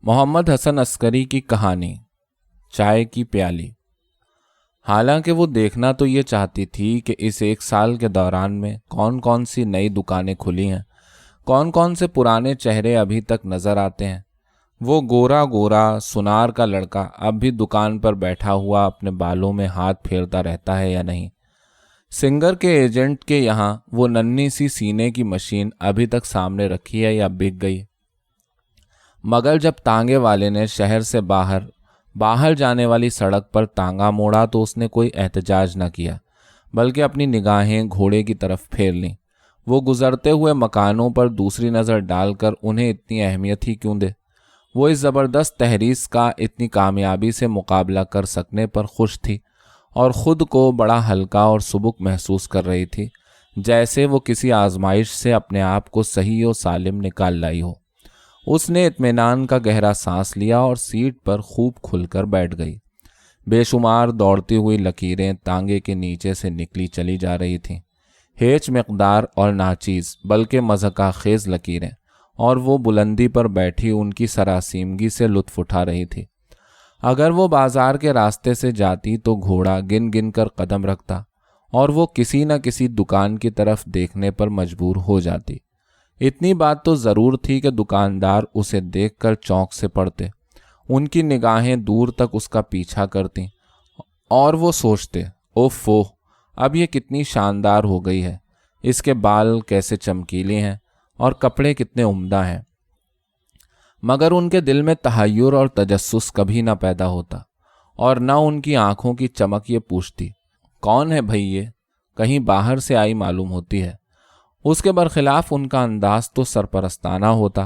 محمد حسن عسکری کی کہانی چائے کی پیالی۔ حالانکہ وہ دیکھنا تو یہ چاہتی تھی کہ اس 1 سال کے دوران میں کون کون سی نئی دکانیں کھلی ہیں، کون کون سے پرانے چہرے ابھی تک نظر آتے ہیں۔ وہ گورا گورا سنار کا لڑکا اب بھی دکان پر بیٹھا ہوا اپنے بالوں میں ہاتھ پھیرتا رہتا ہے یا نہیں۔ سنگر کے ایجنٹ کے یہاں وہ ننھی سی سینے کی مشین ابھی تک سامنے رکھی ہے یا بک گئی۔ مگر جب تانگے والے نے شہر سے باہر جانے والی سڑک پر تانگا موڑا تو اس نے کوئی احتجاج نہ کیا، بلکہ اپنی نگاہیں گھوڑے کی طرف پھیر لیں۔ وہ گزرتے ہوئے مکانوں پر دوسری نظر ڈال کر انہیں اتنی اہمیت ہی کیوں دے؟ وہ اس زبردست تحریک کا اتنی کامیابی سے مقابلہ کر سکنے پر خوش تھی اور خود کو بڑا ہلکا اور سبک محسوس کر رہی تھی، جیسے وہ کسی آزمائش سے اپنے آپ کو صحیح و سالم نکال لائی ہو۔ اس نے اطمینان کا گہرا سانس لیا اور سیٹ پر خوب کھل کر بیٹھ گئی۔ بے شمار دوڑتی ہوئی لکیریں تانگے کے نیچے سے نکلی چلی جا رہی تھیں، ہیچ مقدار اور ناچیز بلکہ مضحکہ خیز لکیریں، اور وہ بلندی پر بیٹھی ان کی سراسیمگی سے لطف اٹھا رہی تھی۔ اگر وہ بازار کے راستے سے جاتی تو گھوڑا گن گن کر قدم رکھتا اور وہ کسی نہ کسی دکان کی طرف دیکھنے پر مجبور ہو جاتی۔ اتنی بات تو ضرور تھی کہ دکاندار اسے دیکھ کر چونک سے پڑتے، ان کی نگاہیں دور تک اس کا پیچھا کرتیں اور وہ سوچتے، اوفو، اب یہ کتنی شاندار ہو گئی ہے، اس کے بال کیسے چمکیلے ہیں اور کپڑے کتنے عمدہ ہیں۔ مگر ان کے دل میں تحیر اور تجسس کبھی نہ پیدا ہوتا اور نہ ان کی آنکھوں کی چمک یہ پوچھتی، کون ہے بھئی یہ؟ کہیں باہر سے آئی معلوم ہوتی ہے۔ اس کے برخلاف ان کا انداز تو سرپرستانہ ہوتا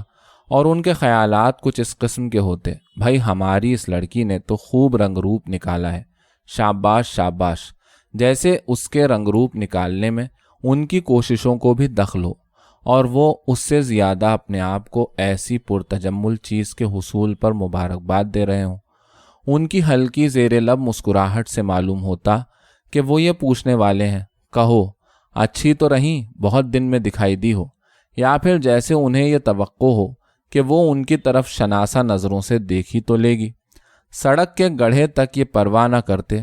اور ان کے خیالات کچھ اس قسم کے ہوتے، بھائی ہماری اس لڑکی نے تو خوب رنگ روپ نکالا ہے، شاباش شاباش، جیسے اس کے رنگ روپ نکالنے میں ان کی کوششوں کو بھی دخل ہو اور وہ اس سے زیادہ اپنے آپ کو ایسی پرتجمل چیز کے حصول پر مبارکباد دے رہے ہوں۔ ان کی ہلکی زیر لب مسکراہٹ سے معلوم ہوتا کہ وہ یہ پوچھنے والے ہیں، کہو اچھی تو رہیں، بہت دن میں دکھائی دی ہو، یا پھر جیسے انہیں یہ توقع ہو کہ وہ ان کی طرف شناسا نظروں سے دیکھی تو لے گی۔ سڑک کے گڑھے تک یہ پرواہ نہ کرتے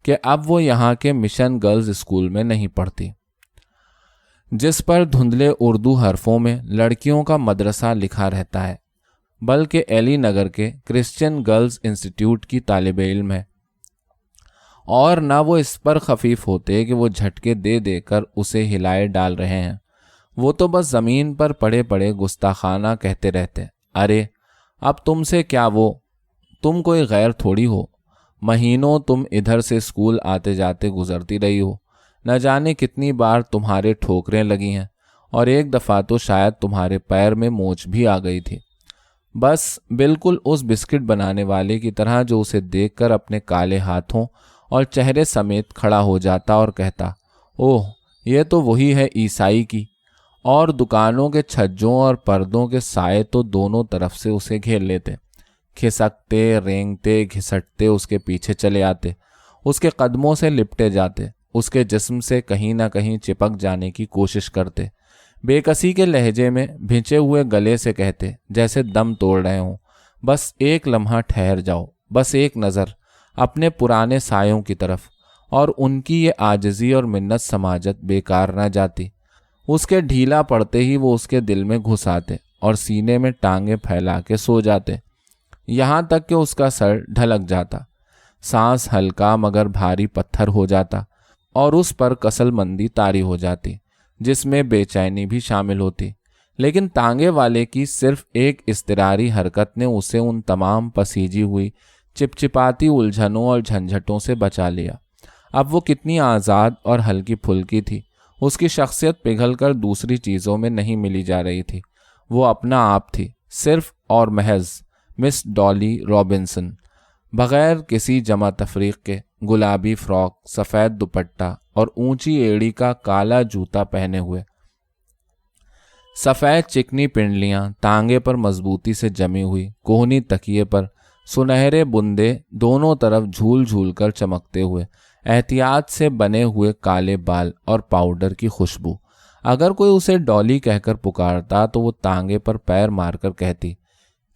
کہ اب وہ یہاں کے مشن گرلز اسکول میں نہیں پڑھتی، جس پر دھندلے اردو حرفوں میں لڑکیوں کا مدرسہ لکھا رہتا ہے، بلکہ ایلی نگر کے کرسچین گرلز انسٹیٹیوٹ کی طالب علم ہے۔ اور نہ وہ اس پر خفیف ہوتے کہ وہ جھٹکے دے دے کر اسے ہلائے ڈال رہے ہیں، وہ تو بس زمین پر پڑے پڑے گستاخانہ کہتے رہتے، ارے اب تم سے کیا، وہ تم کوئی غیر تھوڑی ہو، مہینوں تم ادھر سے اسکول آتے جاتے گزرتی رہی ہو، نہ جانے کتنی بار تمہارے ٹھوکریں لگی ہیں اور ایک دفعہ تو شاید تمہارے پیر میں موچ بھی آ گئی تھی۔ بس بالکل اس بسکٹ بنانے والے کی طرح جو اسے دیکھ کر اپنے کالے ہاتھوں اور چہرے سمیت کھڑا ہو جاتا اور کہتا، اوہ یہ تو وہی ہے عیسائی کی، اور دکانوں کے چھجوں اور پردوں کے سائے تو دونوں طرف سے اسے گھیر لیتے، کھسکتے رینگتے گھسٹتے اس کے پیچھے چلے آتے، اس کے قدموں سے لپٹے جاتے، اس کے جسم سے کہیں نہ کہیں چپک جانے کی کوشش کرتے، بے کسی کے لہجے میں بھنچے ہوئے گلے سے کہتے جیسے دم توڑ رہے ہوں، بس ایک لمحہ ٹھہر جاؤ، بس ایک نظر اپنے پرانے سایوں کی طرف، اور ان کی یہ عاجزی اور منت سماجت بیکار نہ جاتی۔ اس کے ڈھیلا پڑتے ہی وہ اس کے دل میں گھس آتے اور سینے میں ٹانگیں پھیلا کے سو جاتے، یہاں تک کہ اس کا سر ڈھلک جاتا، سانس ہلکا مگر بھاری پتھر ہو جاتا اور اس پر کسل مندی طاری ہو جاتی، جس میں بے چینی بھی شامل ہوتی۔ لیکن تانگے والے کی صرف ایک اضطراری حرکت نے اسے ان تمام پسیجی ہوئی چپچپاتی الجھنوں اور جھنجھٹوں سے بچا لیا۔ اب وہ کتنی آزاد اور ہلکی پھلکی تھی، اس کی شخصیت پگھل کر دوسری چیزوں میں نہیں ملی جا رہی تھی، وہ اپنا آپ تھی، صرف اور محض مس ڈالی رابنسن، بغیر کسی جمع تفریق کے، گلابی فراک، سفید دوپٹہ اور اونچی ایڑی کا کالا جوتا پہنے ہوئے، سفید چکنی پنڈلیاں تانگے پر مضبوطی سے جمی ہوئی، کوہنی تکیے پر سنہرے بندے دونوں طرف جھول جھول کر چمکتے ہوئے، احتیاط سے بنے ہوئے کالے بال اور پاؤڈر کی خوشبو۔ اگر کوئی اسے ڈالی کہہ کر پکارتا تو وہ تانگے پر پیر مار کر کہتی،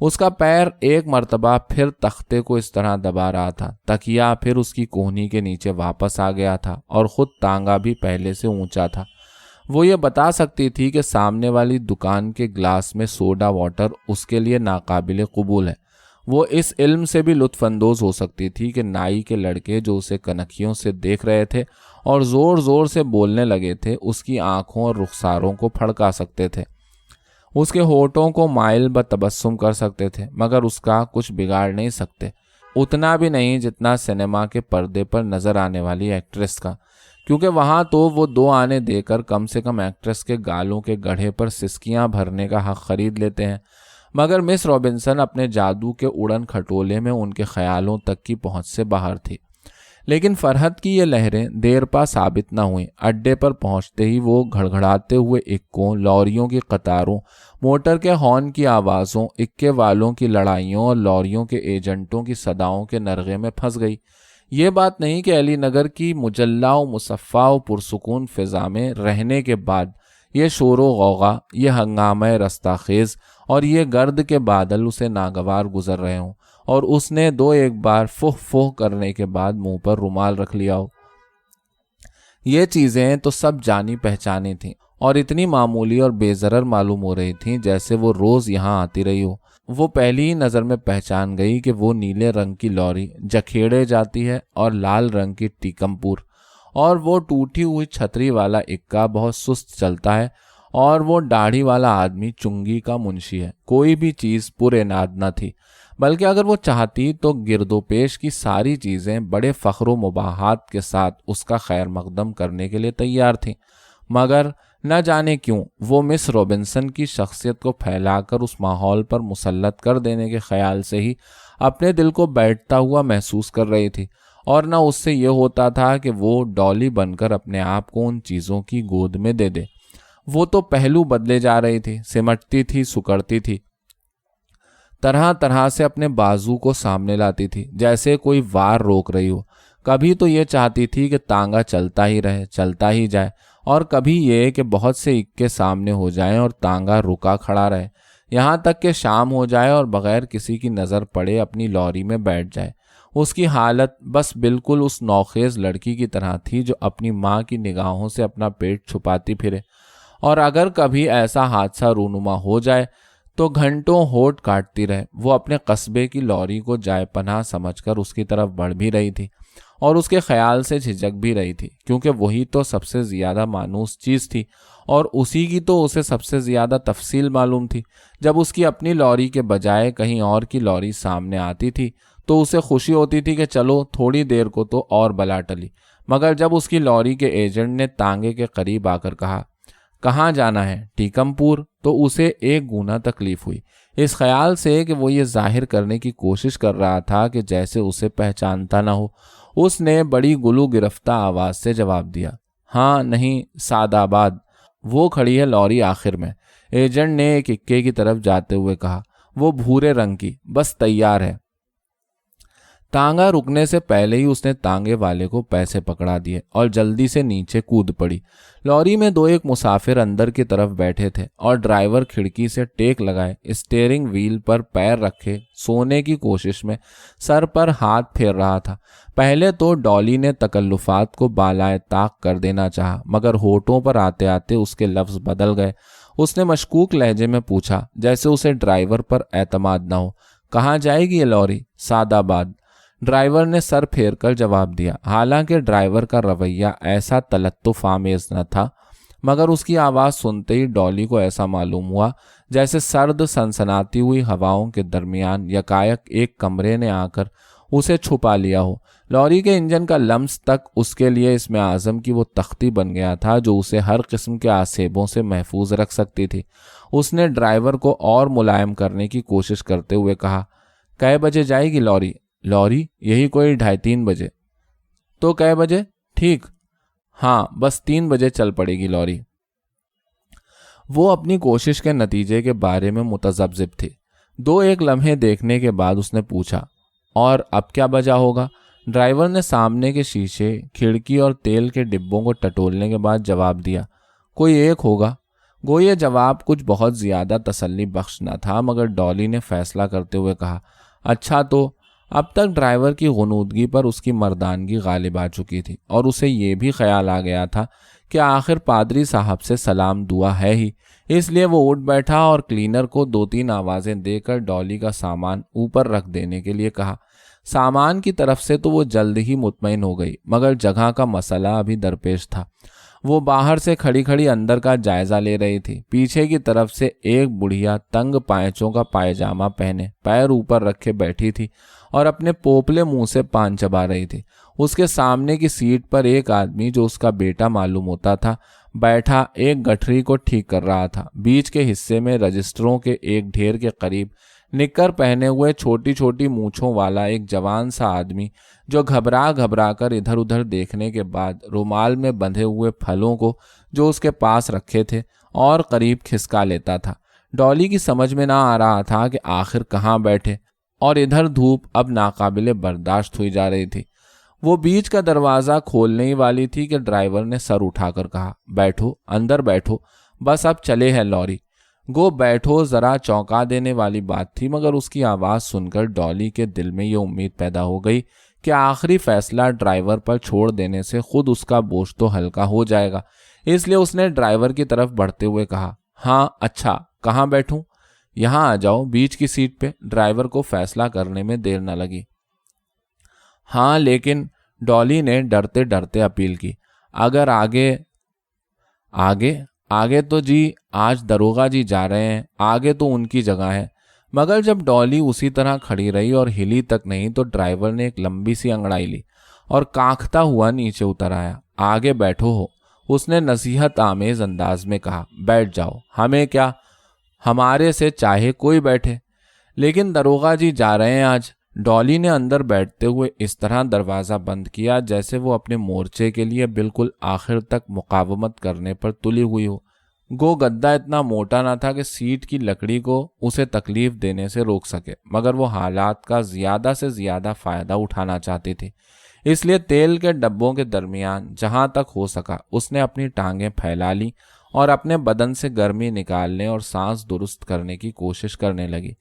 اس کا پیر ایک مرتبہ پھر تختے کو اس طرح دبا رہا تھا، تکیا پھر اس کی کہنی کے نیچے واپس آ گیا تھا اور خود تانگا بھی پہلے سے اونچا تھا۔ وہ یہ بتا سکتی تھی کہ سامنے والی دکان کے گلاس میں سوڈا واٹر اس کے لیے ناقابل قبول ہے۔ وہ اس علم سے بھی لطف اندوز ہو سکتی تھی کہ نائی کے لڑکے جو اسے کنکھیوں سے دیکھ رہے تھے اور زور زور سے بولنے لگے تھے، اس کی آنکھوں اور رخساروں کو پھڑکا سکتے تھے، اس کے ہونٹوں کو مائل بتبسم کر سکتے تھے، مگر اس کا کچھ بگاڑ نہیں سکتے، اتنا بھی نہیں جتنا سینما کے پردے پر نظر آنے والی ایکٹریس کا، کیونکہ وہاں تو وہ 2 آنے دے کر کم سے کم ایکٹریس کے گالوں کے گڑھے پر سسکیاں بھرنے کا حق خرید لیتے ہیں، مگر مس رابنسن اپنے جادو کے اڑن کھٹولے میں ان کے خیالوں تک کی پہنچ سے باہر تھی۔ لیکن فرحت کی یہ لہریں دیر پا ثابت نہ ہوئیں۔ اڈے پر پہنچتے ہی وہ گھڑگھڑاتے ہوئے اکوں، لوریوں کی قطاروں، موٹر کے ہارن کی آوازوں، اکے والوں کی لڑائیوں اور لوریوں کے ایجنٹوں کی صداؤں کے نرغے میں پھنس گئی۔ یہ بات نہیں کہ علی نگر کی مجلہ و مصفہ و پرسکون فضا میں رہنے کے بعد یہ شور و غوغا، یہ ہنگامہ رستہ خیز اور یہ گرد کے بادل اسے ناگوار گزر رہے ہوں، اور اس نے 2-1 بار فہ فہ کرنے کے بعد منہ پر رومال رکھ لیا ہو۔ یہ چیزیں تو سب جانی پہچانی تھیں اور اتنی معمولی اور بے ضرر معلوم ہو رہی تھیں جیسے وہ روز یہاں آتی رہی ہو۔ وہ پہلی ہی نظر میں پہچان گئی کہ وہ نیلے رنگ کی لوری جکھیڑے جاتی ہے اور لال رنگ کی ٹیکمپور، اور وہ ٹوٹی ہوئی چھتری والا اکا بہت سست چلتا ہے، اور وہ داڑھی والا آدمی چنگی کا منشی ہے۔ کوئی بھی چیز پراناد نہ تھی، بلکہ اگر وہ چاہتی تو گرد و پیش کی ساری چیزیں بڑے فخر و مباحات کے ساتھ اس کا خیر مقدم کرنے کے لیے تیار تھیں، مگر نہ جانے کیوں وہ مس رابنسن کی شخصیت کو پھیلا کر اس ماحول پر مسلط کر دینے کے خیال سے ہی اپنے دل کو بیٹھتا ہوا محسوس کر رہی تھی، اور نہ اس سے یہ ہوتا تھا کہ وہ ڈالی بن کر اپنے آپ کو ان چیزوں کی گود میں دے دے۔ وہ تو پہلو بدلے جا رہی تھی، سمٹتی تھی، سکڑتی تھی، طرح طرح سے اپنے بازو کو سامنے لاتی تھی جیسے کوئی وار روک رہی ہو۔ کبھی تو یہ چاہتی تھی کہ تانگا چلتا ہی رہے، چلتا ہی جائے، اور کبھی یہ کہ بہت سے اکے سامنے ہو جائیں اور تانگا رکا کھڑا رہے، یہاں تک کہ شام ہو جائے اور بغیر کسی کی نظر پڑے اپنی لوری میں بیٹھ جائے۔ اس کی حالت بس بالکل اس نوخیز لڑکی کی طرح تھی جو اپنی ماں کی نگاہوں سے اپنا پیٹ چھپاتی پھرے، اور اگر کبھی ایسا حادثہ رونما ہو جائے تو گھنٹوں ہونٹ کاٹتی رہے۔ وہ اپنے قصبے کی لوری کو جائے پناہ سمجھ کر اس کی طرف بڑھ بھی رہی تھی اور اس کے خیال سے جھجک بھی رہی تھی، کیونکہ وہی تو سب سے زیادہ مانوس چیز تھی اور اسی کی تو اسے سب سے زیادہ تفصیل معلوم تھی۔ جب اس کی اپنی لوری کے بجائے کہیں اور کی لوری سامنے آتی تھی تو اسے خوشی ہوتی تھی کہ چلو تھوڑی دیر کو تو اور بلا ٹلی، مگر جب اس کی لوری کے ایجنٹ نے تانگے کے قریب آ کر کہا کہاں جانا ہے، ٹیکمپور، تو اسے ایک گنا تکلیف ہوئی، اس خیال سے کہ وہ یہ ظاہر کرنے کی کوشش کر رہا تھا کہ جیسے اسے پہچانتا نہ ہو۔ اس نے بڑی گلو گرفتہ آواز سے جواب دیا، ہاں نہیں، سعد آباد۔ وہ کھڑی ہے لوری آخر میں، ایجنٹ نے ایک اکے کی طرف جاتے ہوئے کہا، وہ بھورے رنگ کی، بس تیار ہے۔ تانگا رکنے سے پہلے ہی اس نے تانگے والے کو پیسے پکڑا دیے اور جلدی سے نیچے کود پڑی۔ لوری میں 2-1 مسافر اندر کی طرف بیٹھے تھے اور ڈرائیور کھڑکی سے ٹیک لگائے اسٹیئرنگ وہیل پر پیر رکھے سونے کی کوشش میں سر پر ہاتھ پھیر رہا تھا۔ پہلے تو ڈالی نے تکلفات کو بالائے طاق کر دینا چاہا، مگر ہونٹوں پر آتے آتے اس کے لفظ بدل گئے۔ اس نے مشکوک لہجے میں پوچھا جیسے اسے ڈرائیور پر اعتماد نہ ہو، کہاں جائے گی یہ لوری؟ سعد آباد۔ ڈرائیور نے سر پھیر کر جواب دیا، حالانکہ ڈرائیور کا رویہ ایسا تلطف آمیز نہ تھا، مگر اس کی آواز سنتے ہی ڈالی کو ایسا معلوم ہوا جیسے سرد سنسناتی ہوئی ہواؤں کے درمیان یکایک ایک کمرے نے آ کر اسے چھپا لیا ہو۔ لوری کے انجن کا لمس تک اس کے لیے اسم اعظم کی وہ تختی بن گیا تھا جو اسے ہر قسم کے آسیبوں سے محفوظ رکھ سکتی تھی۔ اس نے ڈرائیور کو اور ملائم کرنے کی کوشش کرتے ہوئے کہا، کئے بجے جائے گی لوری؟ لوری یہی کوئی 2:30-3 بجے۔ تو کئے بجے؟ ٹھیک، ہاں بس 3 بجے چل پڑے گی لوری۔ وہ اپنی کوشش کے نتیجے کے بارے میں متذبذب تھی۔ 2-1 لمحے دیکھنے کے بعد اس نے پوچھا، اور اب کیا بجا ہوگا؟ ڈرائیور نے سامنے کے شیشے، کھڑکی اور تیل کے ڈبوں کو ٹٹولنے کے بعد جواب دیا، کوئی 1 ہوگا۔ گو یہ جواب کچھ بہت زیادہ تسلی بخش نہ تھا، مگر ڈالی نے فیصلہ کرتے ہوئے کہا، اچھا تو اب تک ڈرائیور کی غنودگی پر اس کی مردانگی غالب آ چکی تھی، اور اسے یہ بھی خیال آ گیا تھا کہ آخر پادری صاحب سے سلام دعا ہے ہی، اس لیے وہ اٹھ بیٹھا اور کلینر کو 2-3 آوازیں دے کر ڈالی کا سامان اوپر رکھ دینے کے لیے کہا۔ سامان کی طرف سے تو وہ جلد ہی مطمئن ہو گئی، مگر جگہ کا مسئلہ ابھی درپیش تھا۔ وہ باہر سے کھڑی کھڑی اندر کا جائزہ لے رہی تھی۔ پیچھے کی طرف سے ایک بڑھیا تنگ پائچوں کا پائجامہ پہنے پیر اوپر رکھے بیٹھی تھی اور اپنے پوپلے منہ سے پان چبا رہی تھی۔ اس کے سامنے کی سیٹ پر ایک آدمی جو اس کا بیٹا معلوم ہوتا تھا بیٹھا ایک گٹھری کو ٹھیک کر رہا تھا۔ بیچ کے حصے میں رجسٹروں کے ایک ڈھیر کے قریب نکر پہنے ہوئے چھوٹی چھوٹی مونچھوں والا ایک جوان سا آدمی جو گھبرا کر ادھر ادھر دیکھنے کے بعد رومال میں بندھے ہوئے پھلوں کو جو اس کے پاس رکھے تھے اور قریب کھسکا لیتا تھا۔ ڈالی کی سمجھ میں نہ آ رہا تھا کہ آخر کہاں بیٹھے، اور ادھر دھوپ اب ناقابل برداشت ہوئی جا رہی تھی۔ وہ بیچ کا دروازہ کھولنے ہی والی تھی کہ ڈرائیور نے سر اٹھا کر کہا، بیٹھو، اندر بیٹھو، بس اب چلے ہیں لوری۔ گو بیٹھو ذرا چونکا دینے والی بات تھی، مگر اس کی آواز سن کر ڈالی کے دل میں یہ امید پیدا ہو گئی کہ آخری فیصلہ ڈرائیور پر چھوڑ دینے سے خود اس کا بوجھ تو ہلکا ہو جائے گا۔ اس لیے اس نے ڈرائیور کی طرف بڑھتے ہوئے کہا، ہاں اچھا، کہاں بیٹھوں؟ یہاں آ جاؤ، بیچ کی سیٹ پہ۔ ڈرائیور کو فیصلہ کرنے میں دیر نہ لگی۔ ہاں لیکن، ڈالی نے ڈرتے ڈرتے اپیل کی، اگر آگے تو جی آج دروغہ جی جا رہے ہیں، آگے تو ان کی جگہ ہے۔ مگر جب ڈالی اسی طرح کھڑی رہی اور ہلی تک نہیں تو ڈرائیور نے ایک لمبی سی انگڑائی لی اور کانکھتا ہوا نیچے اتر آیا۔ آگے بیٹھو ہو، اس نے نصیحت آمیز انداز میں کہا، بیٹھ جاؤ، ہمیں کیا، ہمارے سے چاہے کوئی بیٹھے، لیکن دروغہ جی جا رہے ہیں آج۔ ڈالی نے اندر بیٹھتے ہوئے اس طرح دروازہ بند کیا جیسے وہ اپنے مورچے کے لیے بالکل آخر تک مقاومت کرنے پر تلی ہوئی ہو۔ گو گدا اتنا موٹا نہ تھا کہ سیٹ کی لکڑی کو اسے تکلیف دینے سے روک سکے، مگر وہ حالات کا زیادہ سے زیادہ فائدہ اٹھانا چاہتی تھی۔ اس لیے تیل کے ڈبوں کے درمیان جہاں تک ہو سکا اس نے اپنی ٹانگیں پھیلا لی اور اپنے بدن سے گرمی نکالنے اور سانس درست کرنے کی کوشش کرنے لگی۔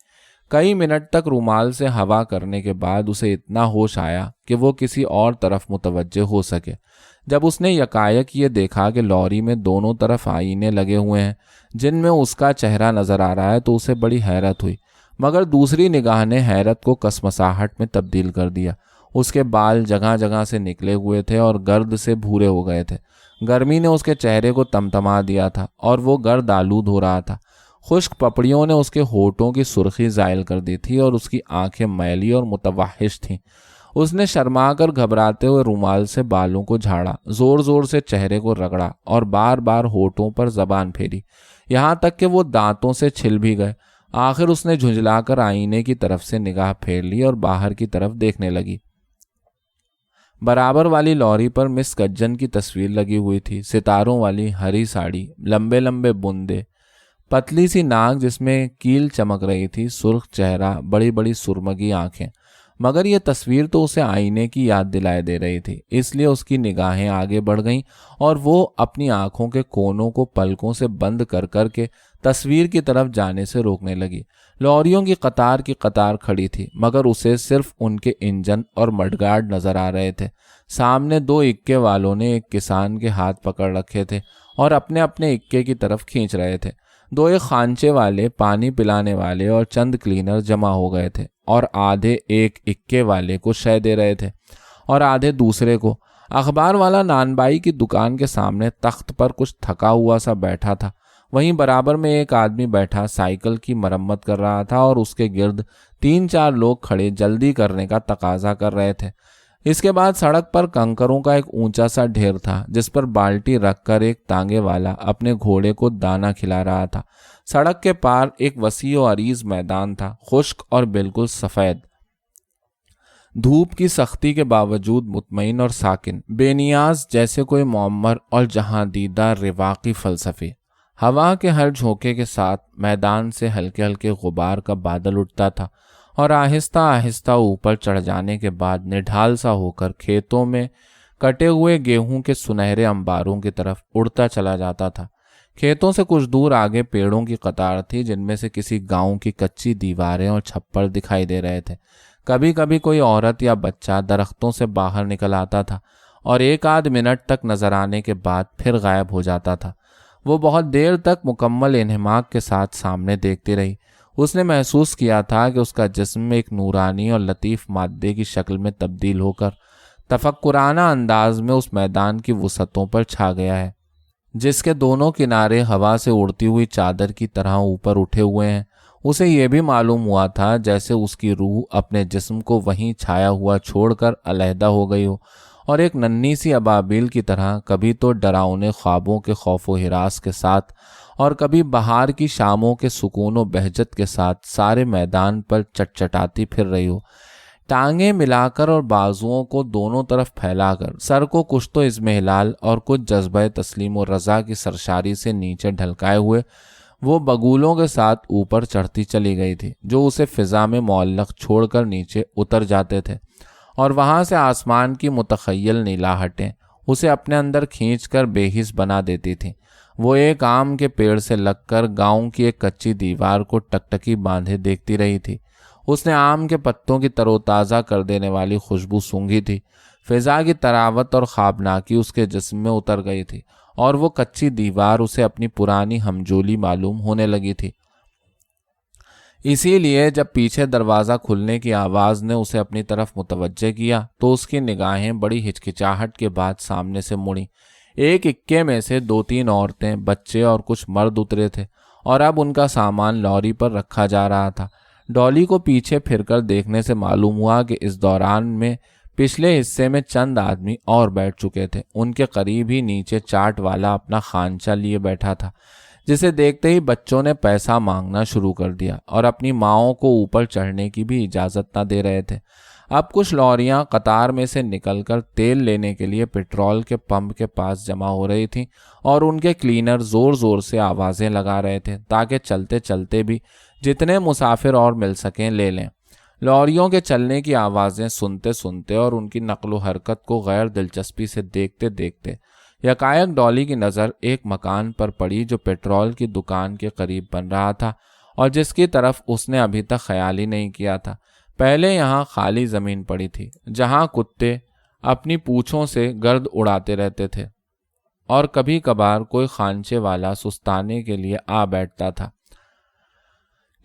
کئی منٹ تک رومال سے ہوا کرنے کے بعد اسے اتنا ہوش آیا کہ وہ کسی اور طرف متوجہ ہو سکے۔ جب اس نے یکایک یہ دیکھا کہ لوری میں دونوں طرف آئینے لگے ہوئے ہیں جن میں اس کا چہرہ نظر آ رہا ہے تو اسے بڑی حیرت ہوئی، مگر دوسری نگاہ نے حیرت کو کسمساہٹ میں تبدیل کر دیا۔ اس کے بال جگہ جگہ سے نکلے ہوئے تھے اور گرد سے بھورے ہو گئے تھے۔ گرمی نے اس کے چہرے کو تمتما دیا تھا اور وہ گرد آلود ہو رہا تھا۔ خشک پپڑیوں نے اس کے ہونٹوں کی سرخی زائل کر دی تھی اور اس کی آنکھیں میلی اور متوحش تھیں۔ اس نے شرما کر گھبراتے ہوئے رومال سے بالوں کو جھاڑا، زور زور سے چہرے کو رگڑا اور بار بار ہونٹوں پر زبان پھیری، یہاں تک کہ وہ دانتوں سے چھل بھی گئے۔ آخر اس نے جھنجھلا کر آئینے کی طرف سے نگاہ پھیر لی اور باہر کی طرف دیکھنے لگی۔ برابر والی لوری پر مس کجن کی تصویر لگی ہوئی تھی، ستاروں والی ہری ساڑی، لمبے لمبے بندے، پتلی سی ناک جس میں کیل چمک رہی تھی، سرخ چہرہ، بڑی بڑی سرمگی آنکھیں۔ مگر یہ تصویر تو اسے آئینے کی یاد دلائے دے رہی تھی، اس لیے اس کی نگاہیں آگے بڑھ گئیں اور وہ اپنی آنکھوں کے کونوں کو پلکوں سے بند کر کر کے تصویر کی طرف جانے سے روکنے لگی۔ لوریوں کی قطار کھڑی تھی، مگر اسے صرف ان کے انجن اور مڈگارڈ نظر آ رہے تھے۔ سامنے 2 اکے والوں نے ایک کسان کے ہاتھ پکڑ رکھے تھے اور اپنے اپنے اکے کی طرف کھینچ رہے تھے۔ 2 ایک خانچے والے، پانی پلانے والے اور چند کلینر جمع ہو گئے تھے اور آدھے ایک اکے والے کو شے دے رہے تھے اور آدھے دوسرے کو۔ اخبار والا نان بائی کی دکان کے سامنے تخت پر کچھ تھکا ہوا سا بیٹھا تھا۔ وہیں برابر میں ایک آدمی بیٹھا سائیکل کی مرمت کر رہا تھا اور اس کے گرد 3-4 لوگ کھڑے جلدی کرنے کا تقاضا کر رہے تھے۔ اس کے بعد سڑک پر کنکروں کا ایک اونچا سا ڈھیر تھا جس پر بالٹی رکھ کر ایک تانگے والا اپنے گھوڑے کو دانا کھلا رہا تھا۔ سڑک کے پار ایک وسیع و عریض میدان تھا، خشک اور بالکل سفید، دھوپ کی سختی کے باوجود مطمئن اور ساکن، بے نیاز جیسے کوئی معمر اور جہاں دیدہ رواقی فلسفی۔ ہوا کے ہر جھونکے کے ساتھ میدان سے ہلکے ہلکے غبار کا بادل اٹھتا تھا اور آہستہ آہستہ اوپر چڑھ جانے کے بعد نڈھال سا ہو کر کھیتوں میں کٹے ہوئے گیہوں کے سنہرے انباروں کی طرف اڑتا چلا جاتا تھا۔ کھیتوں سے کچھ دور آگے پیڑوں کی قطار تھی جن میں سے کسی گاؤں کی کچی دیواریں اور چھپر دکھائی دے رہے تھے۔ کبھی کبھی کوئی عورت یا بچہ درختوں سے باہر نکل آتا تھا اور ایک آدھ منٹ تک نظر آنے کے بعد پھر غائب ہو جاتا تھا۔ وہ بہت دیر تک مکمل انہماک کے ساتھ سامنے دیکھتی رہی۔ اس نے محسوس کیا تھا کہ اس کا جسم ایک نورانی اور لطیف مادے کی شکل میں تبدیل ہو کر تفکرانہ انداز میں اس میدان کی وسعتوں پر چھا گیا ہے جس کے دونوں کنارے ہوا سے اڑتی ہوئی چادر کی طرح اوپر اٹھے ہوئے ہیں۔ اسے یہ بھی معلوم ہوا تھا جیسے اس کی روح اپنے جسم کو وہیں چھایا ہوا چھوڑ کر علیحدہ ہو گئی ہو اور ایک ننھی سی ابابیل کی طرح کبھی تو ڈراؤنے خوابوں کے خوف و ہراس کے ساتھ اور کبھی بہار کی شاموں کے سکون و بہجت کے ساتھ سارے میدان پر چٹچٹاتی پھر رہی ہو، ٹانگیں ملا کر اور بازوؤں کو دونوں طرف پھیلا کر، سر کو کچھ تو اضمحلال اور کچھ جذبہ تسلیم و رضا کی سرشاری سے نیچے ڈھلکائے ہوئے وہ بگولوں کے ساتھ اوپر چڑھتی چلی گئی تھی جو اسے فضا میں معلق چھوڑ کر نیچے اتر جاتے تھے، اور وہاں سے آسمان کی متخیل نیلاہٹیں اسے اپنے اندر کھینچ کر بے حس بنا دیتی تھیں۔ وہ ایک آم کے پیڑ سے لگ کر گاؤں کی ایک کچی دیوار کو ٹکٹکی باندھے دیکھتی رہی تھی۔ اس نے آم کے پتوں کی تر و تازہ کر دینے والی خوشبو سونگھی تھی۔ فضا کی تراوت اور خوابناکی اس کے جسم میں اتر گئی تھی اور وہ کچی دیوار اسے اپنی پرانی ہمجولی معلوم ہونے لگی تھی۔ اسی لیے جب پیچھے دروازہ کھلنے کی آواز نے اسے اپنی طرف متوجہ کیا تو اس کی نگاہیں بڑی ہچکچاہٹ کے بعد سامنے سے مڑیں۔ ایک اکے میں سے 2-3 عورتیں، بچے اور کچھ مرد اترے تھے اور اب ان کا سامان لوری پر رکھا جا رہا تھا۔ ڈالی کو پیچھے پھر کر دیکھنے سے معلوم ہوا کہ اس دوران میں پچھلے حصے میں چند آدمی اور بیٹھ چکے تھے۔ ان کے قریب ہی نیچے چاٹ والا اپنا خانچہ لیے بیٹھا تھا، جسے دیکھتے ہی بچوں نے پیسہ مانگنا شروع کر دیا اور اپنی ماؤں کو اوپر چڑھنے کی بھی اجازت نہ دے رہے تھے۔ اب کچھ لوریاں قطار میں سے نکل کر تیل لینے کے لیے پٹرول کے پمپ کے پاس جمع ہو رہی تھیں اور ان کے کلینر زور زور سے آوازیں لگا رہے تھے تاکہ چلتے چلتے بھی جتنے مسافر اور مل سکیں لے لیں۔ لوریوں کے چلنے کی آوازیں سنتے سنتے اور ان کی نقل و حرکت کو غیر دلچسپی سے دیکھتے دیکھتے یکایک ڈالی کی نظر ایک مکان پر پڑی جو پیٹرول کی دکان کے قریب بن رہا تھا اور جس کی طرف اس نے ابھی تک خیال ہی نہیں کیا تھا۔ پہلے یہاں خالی زمین پڑی تھی جہاں کتے اپنی پونچھوں سے گرد اڑاتے رہتے تھے اور کبھی کبھار کوئی خانچے والا سستانے کے لیے آ بیٹھتا تھا،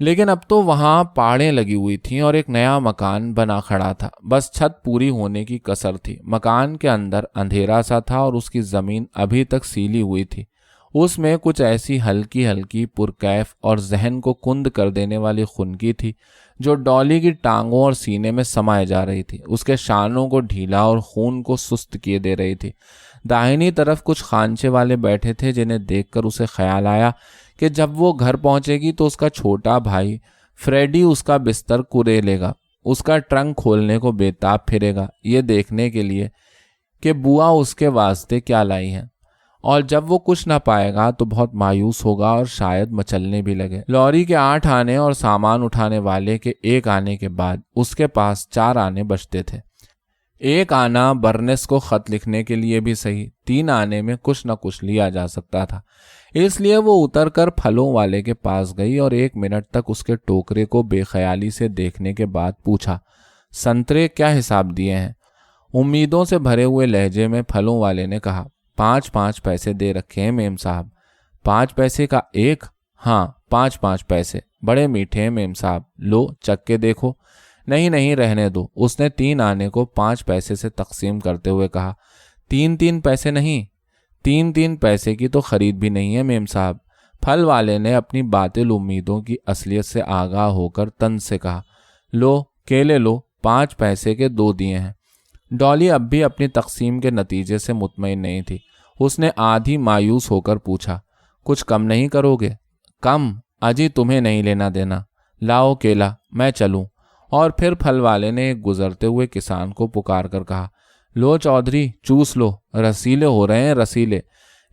لیکن اب تو وہاں پاڑیں لگی ہوئی تھیں اور ایک نیا مکان بنا کھڑا تھا۔ بس چھت پوری ہونے کی کسر تھی۔ مکان کے اندر اندھیرا سا تھا اور اس کی زمین ابھی تک سیلی ہوئی تھی۔ اس میں کچھ ایسی ہلکی ہلکی پرکیف اور ذہن کو کند کر دینے والی خنکی تھی جو ڈالی کی ٹانگوں اور سینے میں سمائے جا رہی تھی، اس کے شانوں کو ڈھیلا اور خون کو سست کیے دے رہی تھی۔ داہنی طرف کچھ خانچے والے بیٹھے تھے جنہیں دیکھ کر اسے خیال آیا کہ جب وہ گھر پہنچے گی تو اس کا چھوٹا بھائی فریڈی اس کا بستر کرے لے گا، اس کا ٹرنک کھولنے کو بے تاب پھرے گا یہ دیکھنے کے لیے کہ بوا اس کے واسطے کیا لائی ہیں، اور جب وہ کچھ نہ پائے گا تو بہت مایوس ہوگا اور شاید مچلنے بھی لگے۔ لوری کے 8 آنے اور سامان اٹھانے والے کے 1 آنے کے بعد اس کے پاس 4 آنے بچتے تھے۔ 1 آنا برنس کو خط لکھنے کے لیے بھی صحیح، 3 آنے میں کچھ نہ کچھ لیا جا سکتا تھا۔ اس لیے وہ اتر کر پھلوں والے کے پاس گئی اور 1 منٹ تک اس کے ٹوکرے کو بے خیالی سے دیکھنے کے بعد پوچھا، سنترے کیا حساب دیے ہیں؟ امیدوں سے بھرے ہوئے لہجے میں پھلوں والے نے کہا، 5 پیسے دے رکھے ہیں میم صاحب۔ 5 پیسے کا 1؟ ہاں 5 پیسے، بڑے میٹھے ہیں میم صاحب، لو چک کے دیکھو۔ نہیں رہنے دو، اس نے 3 آنے کو 5 پیسے سے تقسیم کرتے ہوئے کہا۔ 3 پیسے نہیں، 3 پیسے کی تو خرید بھی نہیں ہے میم صاحب۔ پھل والے نے اپنی باطل امیدوں کی اصلیت سے آگاہ ہو کر طنز سے کہا، لو کیلے لو، 5 پیسے کے 2 دیے ہیں۔ ڈالی اب بھی اپنی تقسیم کے نتیجے سے مطمئن نہیں تھی۔ اس نے آدھی مایوس ہو کر پوچھا، کچھ کم نہیں کرو گے؟ کم؟ اجی تمہیں نہیں لینا دینا، لاؤ کیلا، میں چلوں۔ اور پھر پھل والے نے ایک گزرتے ہوئے کسان کو پکار کر کہا، لو چودھری چوس لو، رسیلے ہو رہے ہیں رسیلے۔